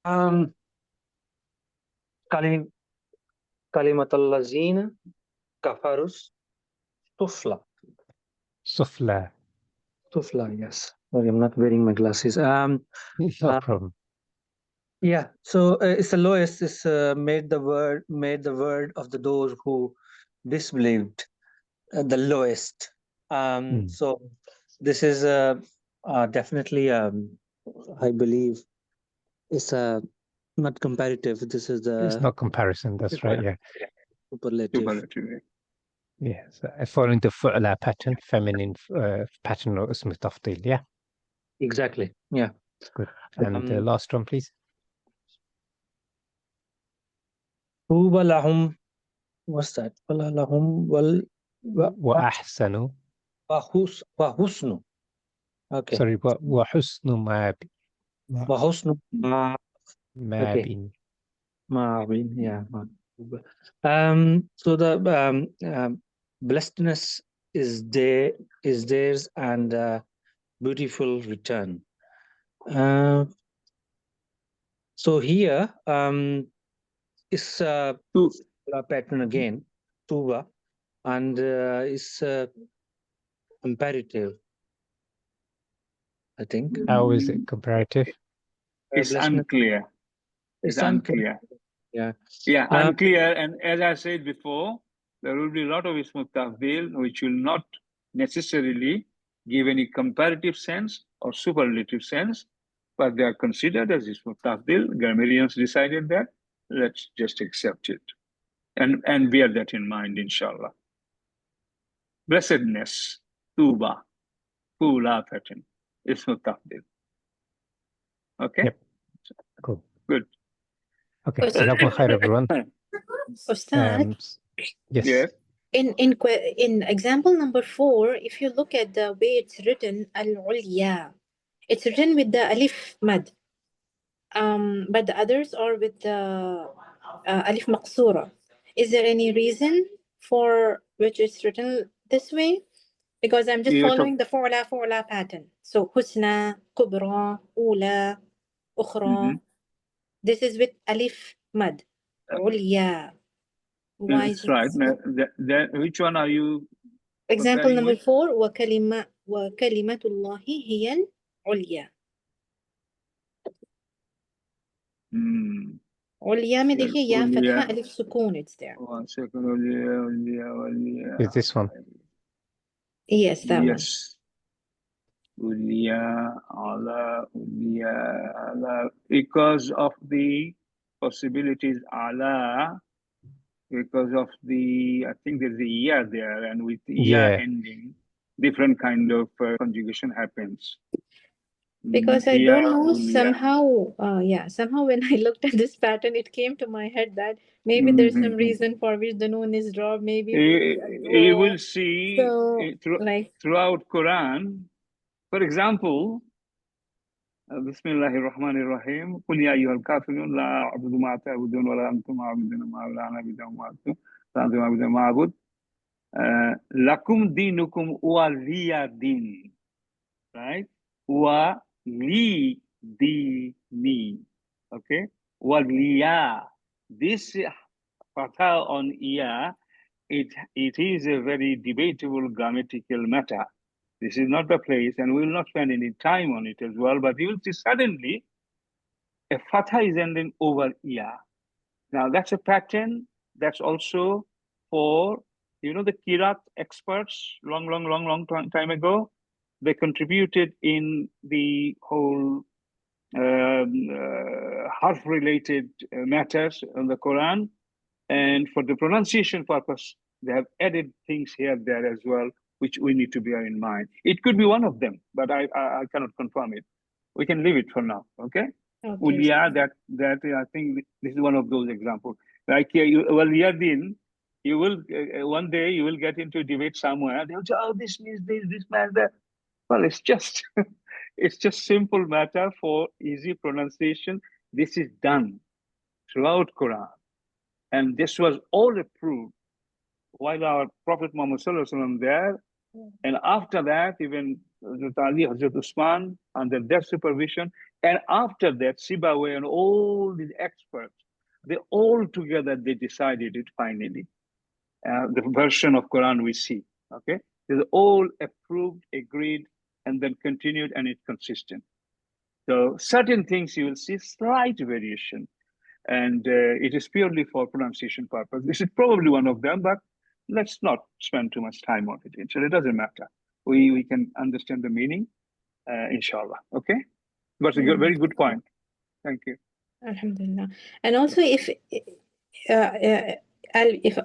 Kalimatul lazina kafarus sufla. Sufla. Sufla, yes. Sorry, I'm not wearing my glasses. No problem. Yeah, so it's the lowest. It's made the word of the those who disbelieved the lowest. So this is definitely I believe it's not comparative. This is the It's not comparison. That's right. Yeah. superlative. Yes. Following the fu'la pattern, feminine pattern or ism tafdil. Yeah. Exactly. Yeah. Good. And the last one, please. Tuba lahum. What's that? Wala lahum wal Wa ahsanu. wa husnu. Okay. Sorry, wa husnu ma Wa husnu ma bin. Ma bin, yeah. So the blessedness is theirs and beautiful return. So here is a pattern again, tuba, and is comparative, I think. How is it comparative? It's unclear. It's unclear. Yeah. Yeah, unclear. And as I said before, there will be a lot of ism tafdil which will not necessarily give any comparative sense or superlative sense, but they are considered as ism tafdil. Grammarians decided that. Let's just accept it and bear that in mind, inshallah. Blessedness, tuba, fu'la pattern, ism tafdil. Okay? Yep. Cool. Good. Okay. Jazakumullah khair, everyone. Ustad, Yes. in example number 4, if you look at the way it's written, al-ulya, it's written with the alif mad. But the others are with the alif maqsura. Is there any reason for which it's written this way? Because I'm just following the fu'la pattern. So husna, kubra, ula, ukhra. This is with alif mad. Ulya. Why is That's right. it so? Which one are you? Example number 4, وَكَلِمَةُ اللَّهِ هِيَ الْعُلْيَا. عليا में देखिए या فتحة ألف سكون, it's there. One second. Ulya. Is this one? Yes, that one. Yes. Ulya, ala. Because of the possibilities, ala, because of the, I think there's a ya there, and with the ya ending, different kind of conjugation happens. Because I don't know, somehow when I looked at this pattern, it came to my head that maybe there's some reason for which the noon is dropped. Maybe you will see throughout Quran. For example, Bismillahir Rahmanir Rahim. Qul ya ayyuhal kafirun la a'budu ma ta'budun wa la antum a'buduna ma ana a'budu ma antum a'buduna ma a'bud. Lakum dinukum waliya din. Right? Wa li dini. Okay? Waliya. This fatha on iya, it is a very debatable grammatical matter. This is not the place, and we will not spend any time on it as well, but you will see suddenly a fatha is ending over iya. Now that's a pattern that's also for, the Qiraat experts long time ago. they contributed in the whole harf-related matters in the Quran. And for the pronunciation purpose, they have added things here, there as well, which we need to bear in mind. It could be one of them, but I cannot confirm it. We can leave it for now, okay? Well, yeah, that I think this is one of those examples. Like, Yadin, you will, one day you will get into a debate somewhere, they'll say, oh, this means this means that. Well, it's just, it's just simple matter for easy pronunciation. This is done throughout Quran. And this was all approved while our Prophet Muhammad Sallallahu there. And after that, even Hazrat Ali, Hazrat Usman, under their supervision. And after that, Sibawayh and all these experts, they all together, they decided it finally. The version of Quran we see, okay? They all approved, agreed, and then continued, and it's consistent. So certain things you will see slight variation, and it is purely for pronunciation purpose. This is probably one of them, but let's not spend too much time on it. So it doesn't matter. We can understand the meaning, inshallah. Okay, but a very good point. Thank you. Alhamdulillah. And also, if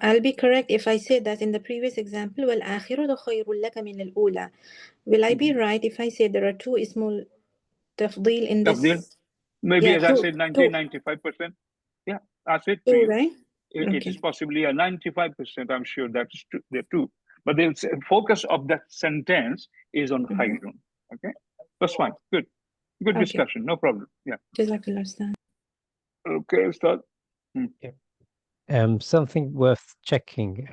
I'll be correct if I say that in the previous example, وَالْآخِرُ خَيْرٌ لَكَ مِنَ الْأُولَى. Will I be right if I say there are two ismul tafdeel in this? Tafdeel? Maybe, Yeah, as I said, 95%. Yeah, I said to you. Right? It is possibly a 95%. I'm sure that's true. They're true. But the focus of that sentence is on khayrun. Okay, that's fine. Good discussion. No problem. Yeah. Jazakallah, Ustad. Okay, Ustad. Something worth checking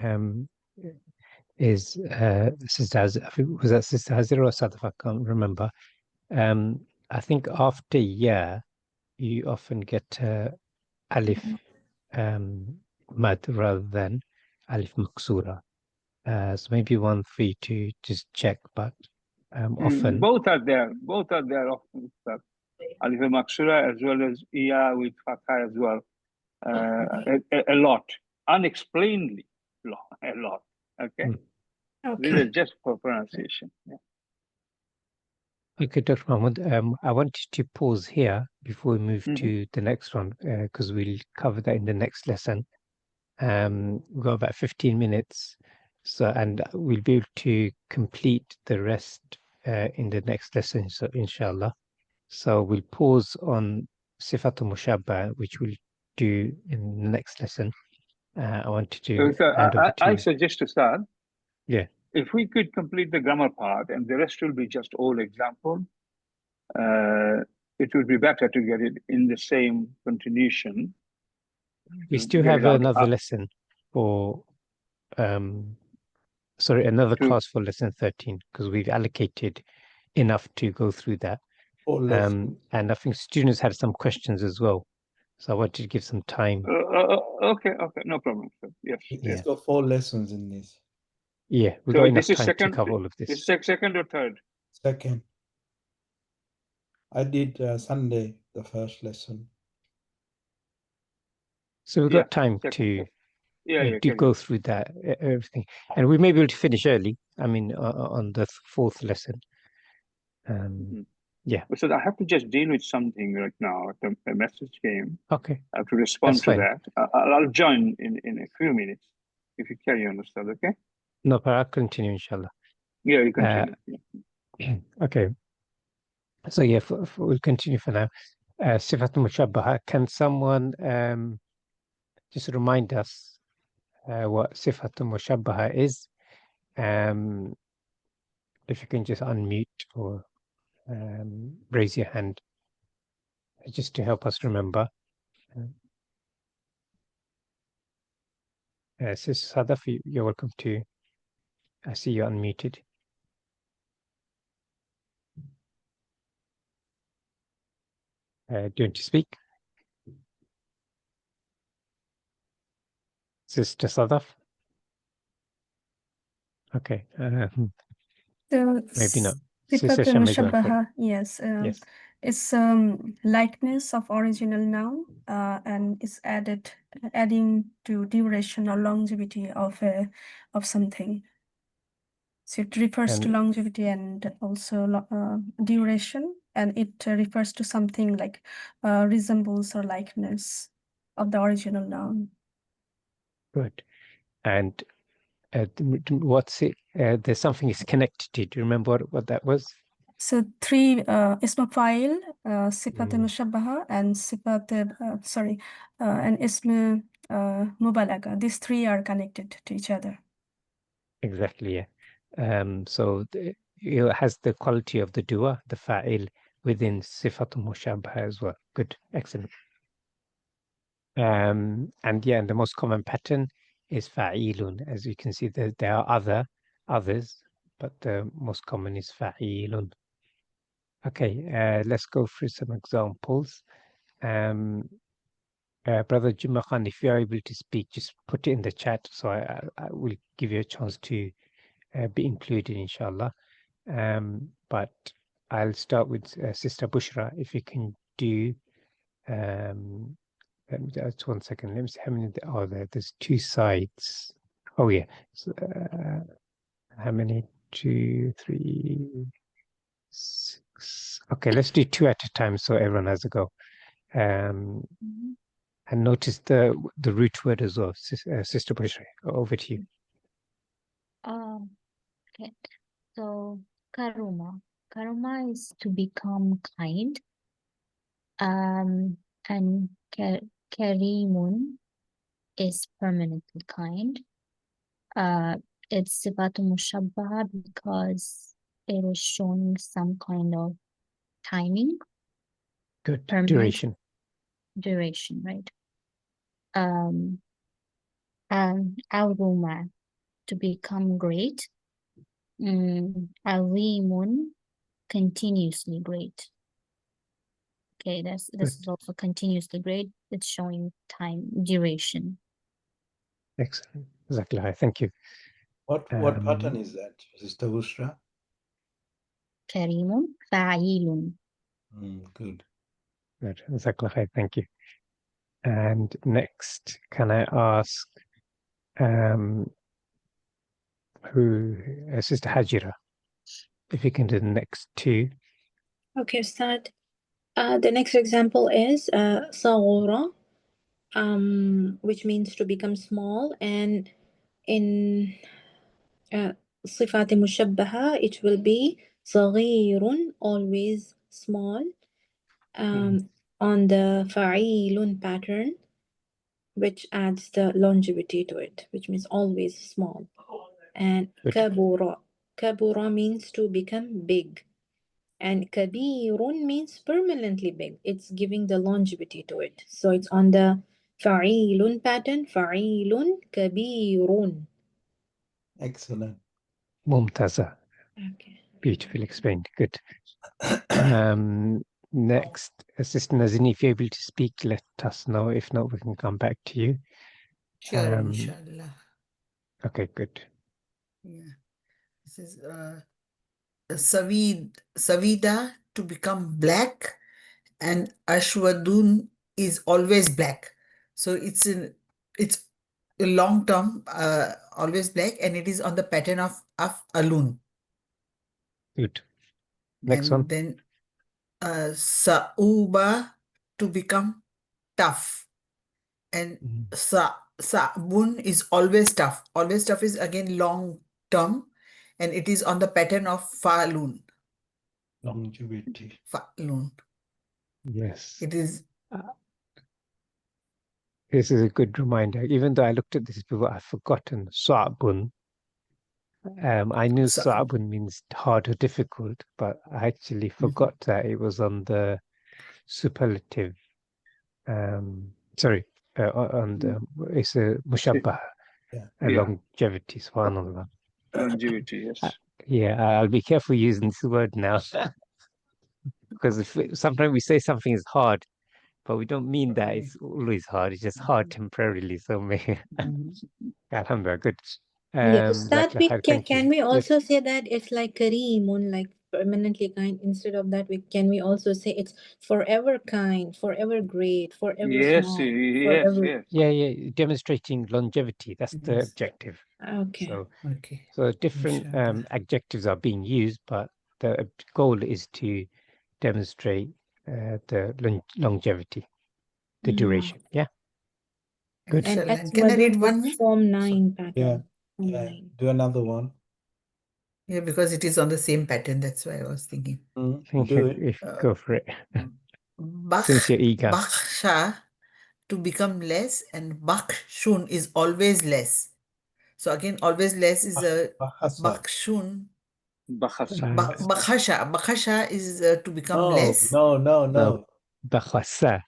is Sister Hazira, I think, was that Sister Hazira or Sadaf? I can't remember. I think after ya, you often get alif mad rather than alif maksura. So maybe one for you to just check, but often both are there. Both are there often. Alif maksura as well as iya with fatha as well. A lot, unexplainedly, a lot. Okay, this is just for pronunciation. Yeah. Okay, Dr. Mahmoud, I wanted to pause here before we move to the next one, because we'll cover that in the next lesson. We've got about 15 minutes, so and we'll be able to complete the rest in the next lesson, so inshallah. So we'll pause on Sifatul Mushabba, which we'll do in the next lesson. I wanted to hand over to I you. suggest to start. Yeah. If we could complete the grammar part and the rest will be just all example, it would be better to get it in the same continuation. We still have another lesson for, sorry, another class for lesson 13, because we've allocated enough to go through that. And I think students had some questions as well. So I wanted to give some time. Okay, no problem. Yes. It's got 4 lessons in this. Yeah, we've got enough time to cover all of this. Is second or third? Second. I did Sunday, the first lesson. So we've got time to go through that, everything. And we may be able to finish early, I mean, on the 4th lesson. Yeah. So I have to just deal with something right now. A message came. Okay. I have to respond to that. I'll join in a few minutes if you carry on, Ustad, okay? No, but I'll continue, inshallah. Yeah, you continue. Okay. So yeah, we'll continue for now. Sifatul Mushabbaha. Can someone just remind us what Sifatul Mushabbaha is? If you can just unmute or raise your hand, just to help us remember. Sis Sadaf, you're welcome to. I see you're unmuted. Do you want to speak? Sister Sadaf? Okay. Maybe not. Sifatul Mushabbaha, yes. It's likeness of original noun and it's adding to duration or longevity of something. So it refers to And longevity and also duration, and it refers to something like resembles or likeness of the original noun. good. And what's it? There's something it's connected to. Do you remember what that was? So three ism fa'il, sifat mushabbaha, and sifat and ism mubalaga. These three are connected to each other. Exactly, yeah. So it has the quality of the dua, the fa'il, within sifatul mushabbaha as well. Good, excellent. And yeah, and the most common pattern is fa'ilun. As you can see, there are others, but the most common is fa'ilun. Okay, let's go through some examples. Brother Juma Khan, if you are able to speak, just put it in the chat, so I will give you a chance to be included, inshallah. But I'll start with Sister Bushra. If you can do, let me just 1 second. Let me see how many there are there. There's two sides. Oh yeah. So, how many? 2, 3, 6. Okay, let's do 2 at a time so everyone has a go. And notice the root word as well, Sister Bushra. Over to you. Okay. So karuma. Karuma is to become kind. And karimun is permanently kind. It's sifatu mushabbaha because it is showing some kind of timing. Good. Permanent duration, right? Al-Ruma, to become great. Alimun, continuously great. Okay, this is also continuously great. It's showing time duration. Excellent. Exactly. Thank you. What pattern is that, Sister Bushra? Karimun, fa'ilun. Good. Good. Exactly. Thank you. And next, can I ask Sister Hajira, if you can do the next two. Okay, start. The next example is Saghura, which means to become small, and in Sifat Mushabbaha, it will be Saghirun, always small. On the Fa'ilun pattern, which adds the longevity to it, which means always small. And Kabura. Kabura means to become big. And Kabirun means permanently big. It's giving the longevity to it. So it's on the Fa'ilun pattern. Fa'ilun Kabirun. Excellent. Mumtaza. Okay. Beautifully explained. Good. Next, Assistant Nazini, if you're able to speak, let us know. If not, we can come back to you. Sure, inshallah. Okay, good. Yeah. This is Savida, to become black, and Ashwadun is always black. So it's a long term, always black, and it is on the pattern of alun. Good. Next And one. then Sa'uba, to become tough, and Sa'bun is always tough. Always tough is again long term, and it is on the pattern of Fa'lun. Longevity. Fa'lun. Yes. It is. This is a good reminder. Even though I looked at this before, I've forgotten Sa'bun. I knew Sa'bun means hard or difficult, but I actually forgot that it was on the superlative. Sorry, on the it's a mushabbah, longevity. Subhanallah. Longevity, yes. Yeah, I'll be careful using this word now, because sometimes we say something is hard, but we don't mean that it's always hard. It's just hard temporarily. So maybe, alhamdulillah, good. Yeah, to start with, Thank can you. we also say that it's like Kareemun, like permanently kind? Instead of that, can we also say it's forever kind, forever great, forever Yes, small, yes, forever... yes. Yeah, demonstrating longevity. That's the objective. Okay. Okay. So different Inshallah. adjectives are being used, but the goal is to demonstrate the longevity, the duration. Yeah. Good. And Inshallah. And can I Aswada read is one more? Form 9 Yeah, pattern. Form yeah. 9. Do another one. Yeah, because it is on the same pattern. That's why I was thinking. Do it. Go for it. Bakh, Since you're eager. bakhsha, to become less, and bakhshun is always less. So again, always less is a Bahasa. bakhshun. Bahasa. Bakhasha is to become No, less. no. Bakhasa.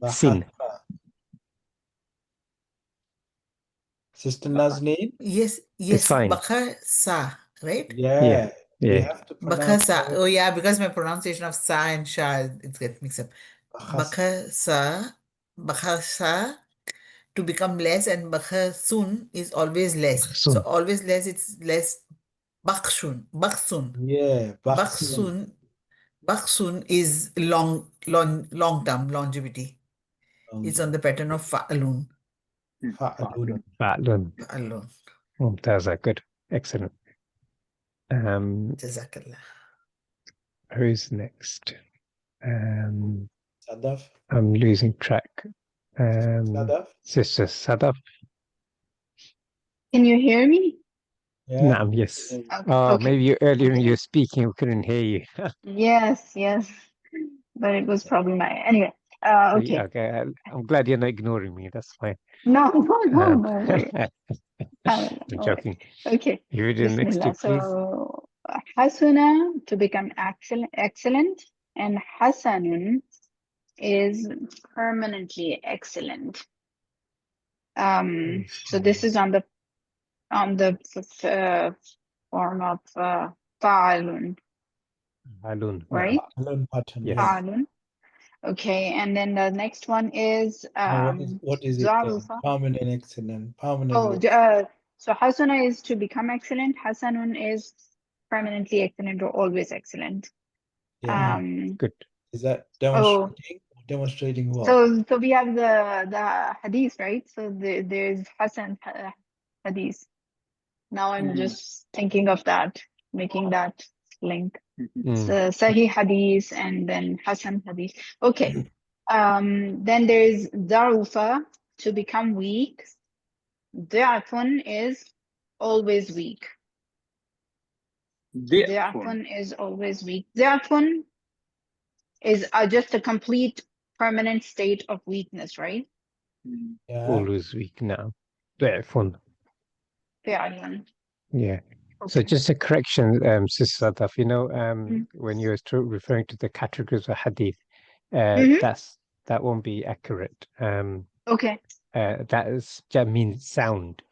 Sin. Bahasa. Sister Nazneen? Yes, It's fine. bakhasa, right? Yeah. We Yeah. have to pronounce Bakhasa. it. Oh yeah, because my pronunciation of sa and sha, it gets mixed up. Bahasa. Bakhasa, to become less, and bakhasun is always less. So Bakhsun. always less, it's less. Bakhsun. Yeah, Bakhsun. Bakhsun is long term longevity. It's on the pattern of fa'alun. Fa'alun. Fa'lun. Fa'alun. That's good. Excellent. Jazakallah. Who's next? Sadaf. I'm losing track. Sadaf. Sister Sadaf. Can you hear me? Yeah. Naam, yes. Okay. Oh, Okay. maybe earlier when you were speaking, we couldn't hear you. Yes, but it was problematic. Anyway, okay. Okay. I'm glad you're not ignoring me. That's fine. No worry. I'm No worry. joking. Okay. You read the next two, Bismillah. please. So, hasuna, to become excellent, and hasanun is permanently excellent. So this is on the form of fa'alun, Alun. right? Fa'alun pattern. Yes. Yeah. Fa'alun. Okay, and then the next one is No, what is it then? zarufa. Permanent excellent. Oh, Permanently. so hasuna is to become excellent. Hasanun is permanently excellent or always excellent. Yeah. Good. Is that Oh, demonstrating what? so we have the hadith, right? So there's Hasan hadith. Now I'm just thinking of that, making that link. So Sahih hadith and then Hasan hadith. Okay. Then there is Darufa, to become weak. Da'fun is always weak. Da'fun is always weak. Da'fun is just a complete permanent state of weakness, right? Yeah. Always weak now. Very fun. Fa'alun. Yeah. So Okay. just a correction, Sister Sadaf, when you were referring to the categories of hadith, that won't be accurate. Okay. That means sound.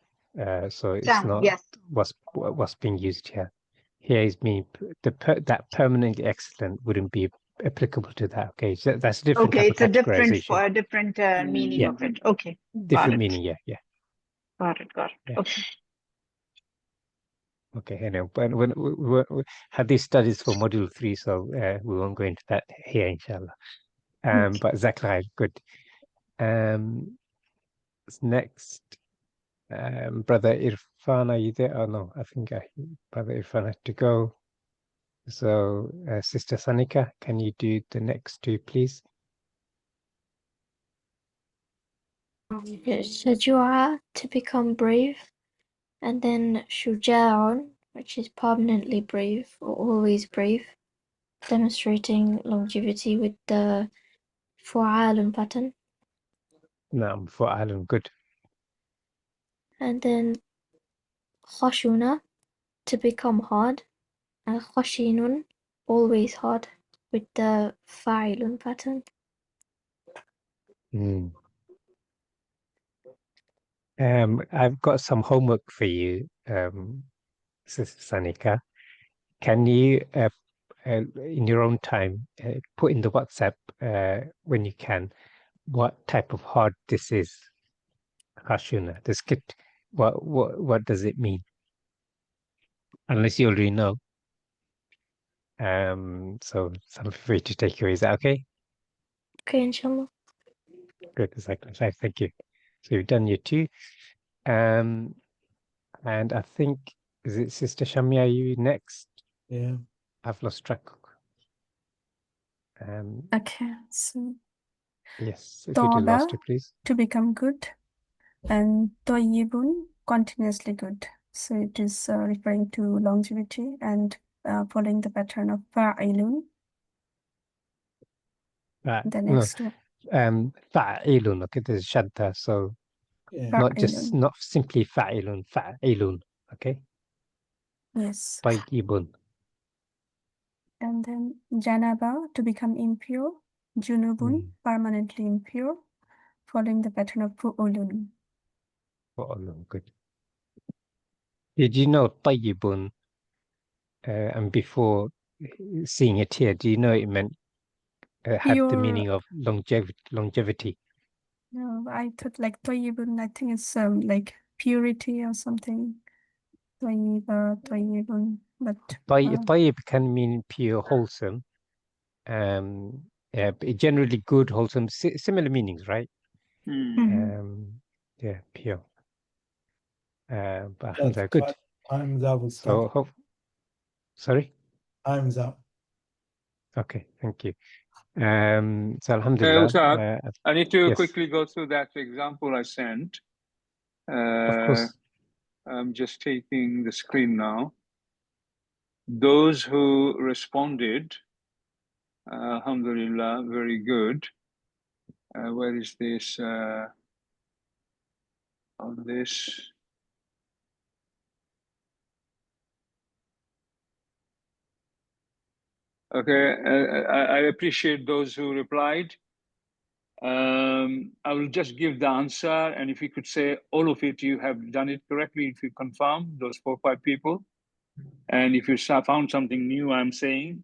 So it's Sound, not yes. what's being used here. Here is mean that permanently excellent wouldn't be applicable to that. Okay, so that's a different Okay, type it's a of categorization. different meaning Yeah. of it. Okay. Different meaning, yeah. Got it. Yeah. Okay. Okay, but when we had these studies for module 3, so we won't go into that here, inshallah. But Zachariah, good. Next, Brother Irfan, are you there? Oh no, I think Brother Irfan had to go. So, Sister Sanika, can you do the next two, please? Shajua, to become brave, and then Shuja'un, which is permanently brave or always brave, demonstrating longevity with the Fu'alun pattern. No, for Alan, good. And then Khashuna, to become hard, and Khashinun, always hard, with the Fa'ilun pattern. I've got some homework for you, Sister Sanika. Can you, in your own time, put in the WhatsApp when you can, what type of hard this is? Khashuna, the script. What does it mean? Unless you already know. So feel free to take away. Is that okay? Okay, inshallah. Good, exactly. Thank you. So you've done your two. And I think, is it Sister Shamia, you next? Yeah. I've lost track. Okay, so Yes, if you do last Taba, it, please. to become good, and Toyibun, continuously good. So it is referring to longevity and following the pattern of Fa'ilun. The No, next one, fa'ilun, okay, there's shadda, so Yeah. Fa'ilun. not simply fa'ilun, okay? Yes. Tayyibun. And then Janaba, to become impure. Junubun, permanently impure, following the pattern of Fu'ulun. Good. Did you know tayyibun, and before seeing it here, do you know it meant had the Pure. meaning of longevity? No, I thought like Toyibun, I think it's like purity or something. Toyibun, but Tayyib can mean pure, wholesome. Yeah, generally good, wholesome, similar meanings, right? Yeah, pure. But alhamdulillah, good. Time's up. So, sorry? Time's up. Okay, thank you. So alhamdulillah. Ustad, I need to yes. quickly go through that example I sent. Of course. I'm just taking the screen now. Those who responded, alhamdulillah, very good. Where is this? On this. Okay, I appreciate those who replied. I will just give the answer, and if you could say all of it, you have done it correctly, if you confirm, those 4 or 5 people. And if you found something new I'm saying,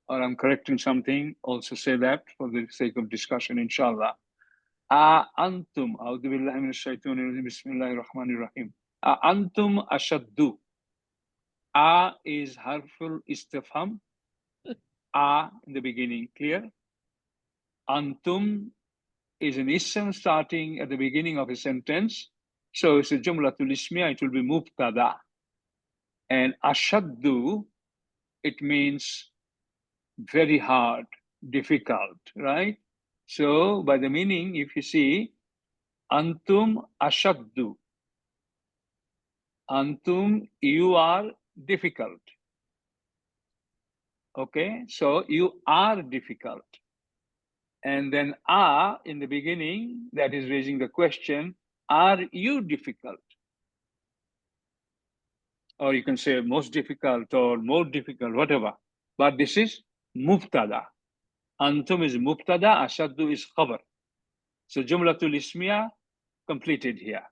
or I'm correcting something, also say that for the sake of discussion, inshallah. Antum, a'udhu billahi minash shaitanir rajim, bismillahir rahmanir rahim. Antum ashaddu. Is harful istifham. In the beginning, clear? Antum is an ism starting at the beginning of a sentence. So it's a jumlatul ismiya, it will be mubtada. And ashaddu, it means very hard, difficult, right? So by the meaning, if you see, antum ashaddu. Antum, you are difficult. Okay, so you are difficult. And then in the beginning, that is raising the question, are you difficult? Or you can say most difficult or more difficult, whatever. But this is mubtada. Antum is mubtada, ashaddu is khabar. So jumlatul ismiya completed here.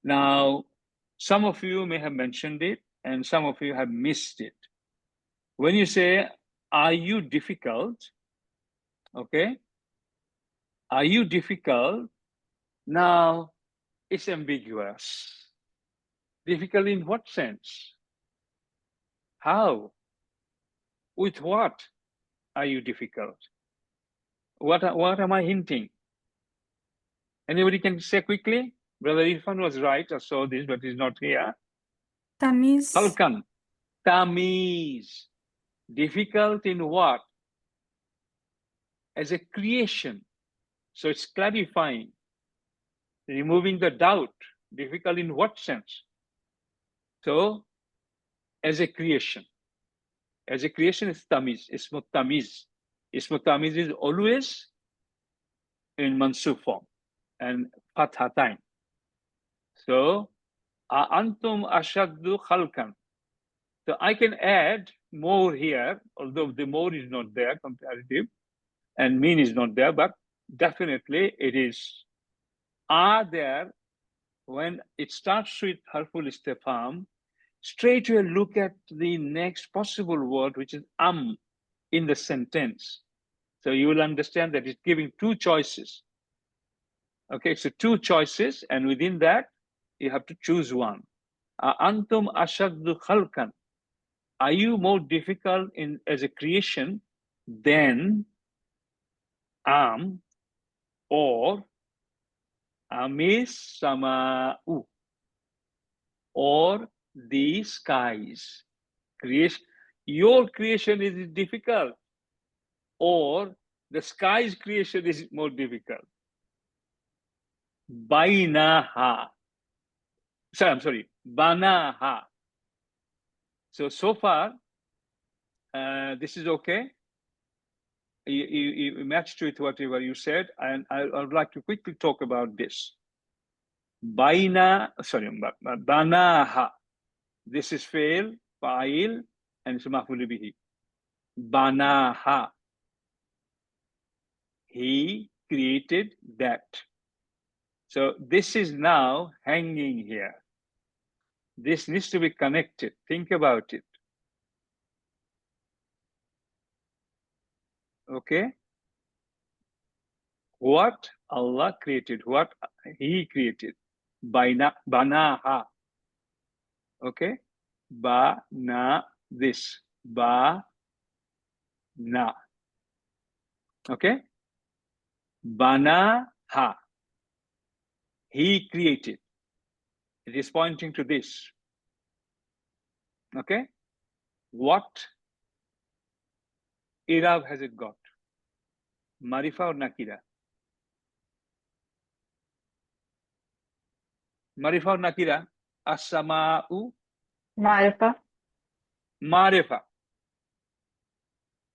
Now, some of you may have mentioned it and some of you have missed it. When you say, are you difficult? Okay. Are you difficult? Now, it's ambiguous. Difficult in what sense? How? With what are you difficult? What am I hinting? Anybody can say quickly? Brother Irfan was right, I saw this, but he's not here. Tamiz. Khalkan. Tamiz. Difficult in what? As a creation. So it's clarifying, removing the doubt. Difficult in what sense? So, as a creation. As a creation is tamiz, ismu tamiz. Ismu tamiz is always in mansub form and fathatain. So, antum ashaddu khalkan. So I can add more here, although the more is not there, comparative, and mean is not there, but definitely it is. Are there, when it starts with harful istifham, straight away look at the next possible word, which is in the sentence. So you will understand that it's giving 2 choices. Okay, so 2 choices, and within that, you have to choose one. Antum ashaddu khalkan. Are you more difficult as a creation than or amis sama'u? or the skies. Creation, your creation is difficult, or the sky's creation is more difficult. Bainaha. Sorry, I'm sorry. Banaha. So far, this is okay. You matched with whatever you said, and I would like to quickly talk about this. Banaha. This is fail, fa'il, and it's maf'ul bihi. Banaha. He created that. So this is now hanging here. This needs to be connected. Think about it. Okay? What Allah created, what He created. Banaha. Okay? Ba-na, this. Ba-na. Okay? Banaha. He created. It is pointing to this. Okay? What Irab has it got? Marifa or Nakira? Marifa or Nakira? As-sama'u. Marifa. Marifa.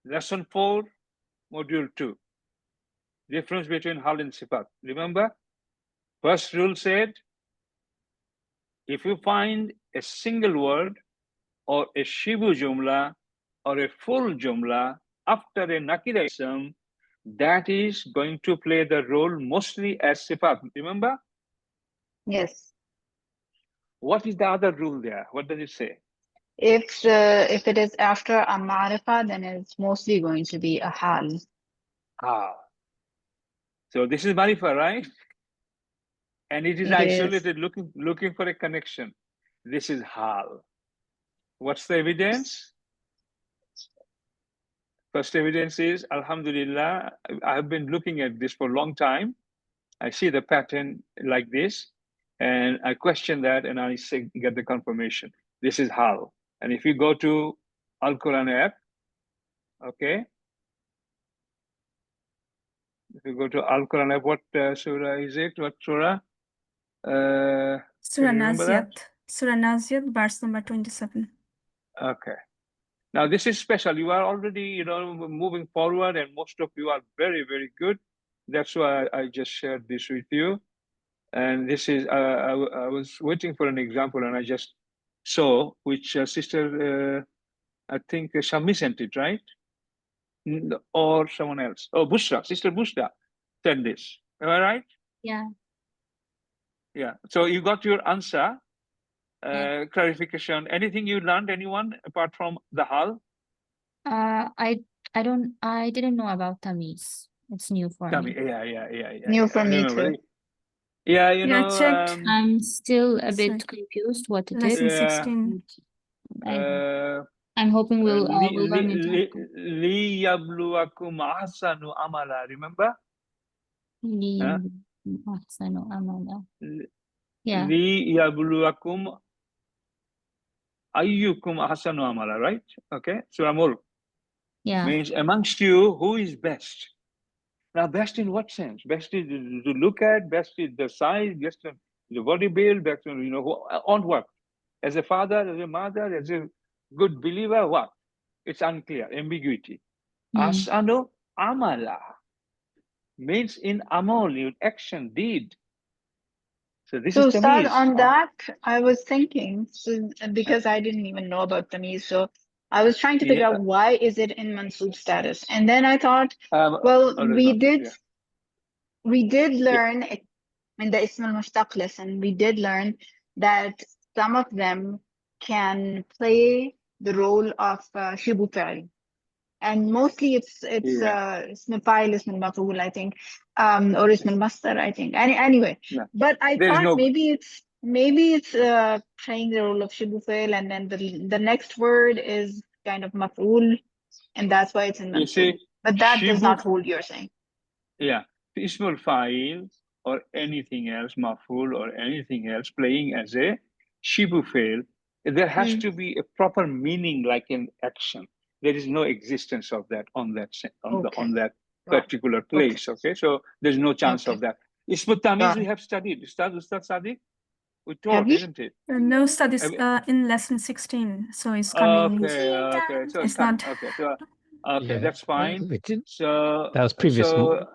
Lesson 4, module 2. Difference between hal and sifat. Remember? First rule said, if you find a single word or a shibu jumla or a full jumla after a nakira ism, that is going to play the role mostly as sifat. Remember? Yes. What is the other rule there? What does it say? If it is after a marifa, then it's mostly going to be a hal. Ah. So this is marifa, right? And it is It isolated, looking for a connection. This is hal. What's the evidence? First evidence is, Alhamdulillah, I have been looking at this for a long time. I see the pattern like this, and I question that, and I get the confirmation. This is hal. And if you go to Al-Qur'an app, okay? If you go to Al-Qur'an app, what surah is it? What surah? Surah can you remember that? Naziat. Surah Naziat, verse number 27. Okay. Now this is special. You are already, moving forward, and most of you are very, very good. That's why I just shared this with you. And this is, I was waiting for an example, and I just saw which sister, I think Shami sent it, right? Or someone else. Oh, Bushra, Sister Bushra sent this. Am I right? Yeah. Yeah. So you got your answer. Yeah. Clarification. Anything you learned, anyone, apart from the hal? I didn't know about Tamiz. It's new for Tell me. me. Yeah. New for me Remember, too. yeah, Yeah, checked. I'm still a Sorry. bit confused what it Lesson is. Yeah. 16. I'm hoping we'll learn it after. لِيَبْلُوَكُمْ أَحْسَنُ عَمَلًا. Remember? Huh? أحسن أملا. Yeah. لِيَبْلُوَكُمْ أَيُّكُمْ أَحْسَنُ عَمَلًا, right? Okay. Surah Mulk Yeah. means amongst you, who is best? Now, best in what sense? Best is to look at, best is the size, best is the body build, best, on what? As a father, as a mother, as a good believer, what? It's unclear, ambiguity. Asanu amala means in amal, in action, deed. So this So is start tamiz. on that. I was thinking, because I didn't even know about Tamiz, so I was trying to figure out why is it in Mansub status. And then I thought, well, we did learn in the Ism al-Mushtaq lesson, we did learn that some of them can play the role of Shibu Fa'il. And mostly it's Ism al-Fa'il, Ism al-Maf'ul, I think, or Ism al-Masdar, I think. Anyway, but I thought maybe it's playing the role of Shibu Fa'il, and then the next word is kind of Maf'ul, and that's why it's in Mansub. But that does not hold, you're saying. Yeah, Ism al-Fa'il or anything else, Maf'ul or anything else playing as a shibu fail, there has to be a proper meaning, like in action. There is no existence of that on that on that particular place. Okay, so there's no chance of that. Ismut Tamiz we have studied. Ustad Sadiq, we taught, isn't it? No studies in lesson 16, so it's coming. Okay. So It's not. okay. So okay, Yeah, that's fine. we did. So That was previous So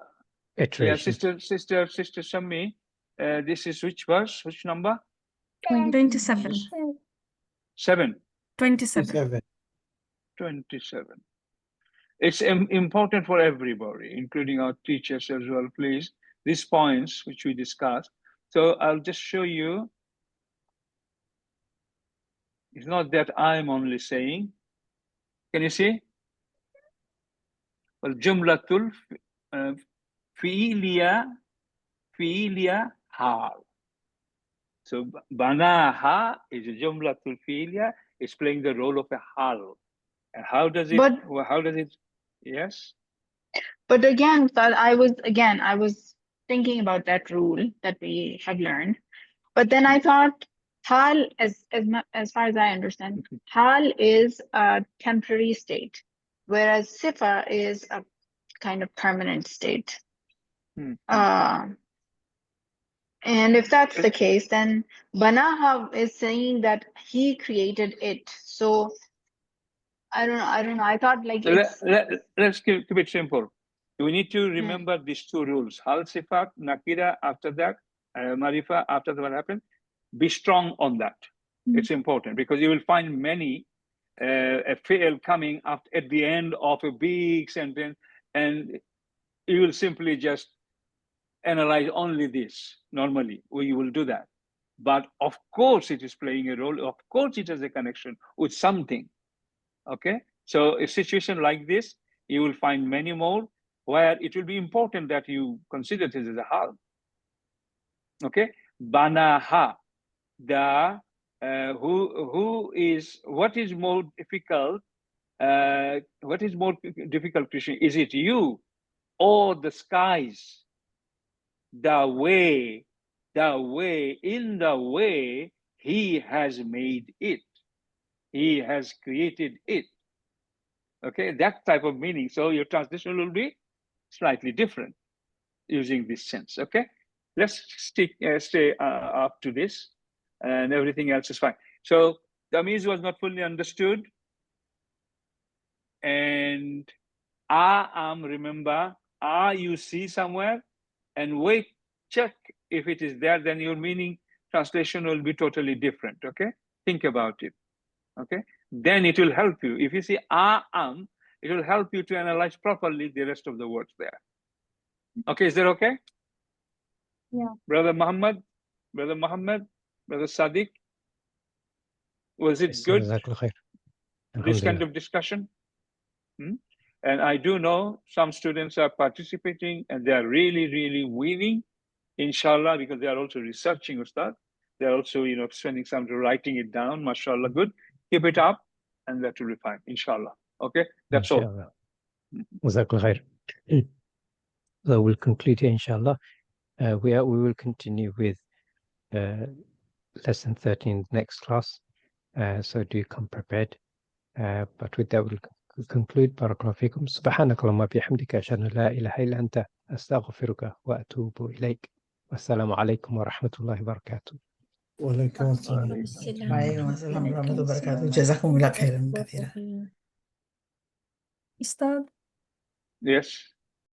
iteration. yeah, sister Shami, this is which verse? Which number? 27. 7. 27. 27. It's important for everybody, including our teachers as well, please. These points which we discussed. So I'll just show you. It's not that I'm only saying. Can you see? Well, jumlatul fi'liya hal. So banaha is a jumlatul fi'liya. It's playing the role of a hal. And how does it? How does it? Yes. But again, I was thinking about that rule that we have learned. But then I thought hal, as far as I understand, hal is a temporary state, whereas sifa is a kind of permanent state. And if that's the case, then banaha is saying that he created it. So I don't know. I thought like let's keep it simple. We need to remember these two rules. Hal sifat, nakira after that, marifa after that, what happened? Be strong on that. It's important because you will find many a fail coming up at the end of a big sentence, and you will simply just analyze only this. Normally, we will do that. But of course, it is playing a role. Of course, it has a connection with something. Okay, so a situation like this, you will find many more where it will be important that you consider this as a hal. Okay, banaha, the what is more difficult? What is more difficult, Krishna? Is it you or the skies? The way he has made it. He has created it. Okay, that type of meaning. So your translation will be slightly different using this sense. Okay, let's stay up to this, and everything else is fine. So Tamiz was not fully understood, and remember, you see somewhere, and wait, check if it is there. Then your meaning translation will be totally different. Okay, think about it. Okay, then it will help you. If you see it will help you to analyze properly the rest of the words there. Okay, is that okay? Yeah. Brother Muhammad, Brother Sadiq, was it good? This kind of discussion? And I do know some students are participating and they are really, really winning, inshallah, because they are also researching, Ustad. They're also, spending some time writing it down, mashallah, good. Keep it up, and that will be fine, inshallah. Okay, that's all. Jazakallah khair. So we'll conclude here, inshallah. We will continue with lesson 13 next class. So do come prepared. But with that, we'll conclude. Barakallahu fikum. Subhanakallahumma bihamdika ashhadu an la ilaha illa anta astaghfiruka wa atubu ilayk. Wassalamu alaikum wa rahmatullahi wa barakatuh. وعليكم السلام ورحمة الله وبركاته. جزاكم الله خيرا كثيرا. Ustad? Yes.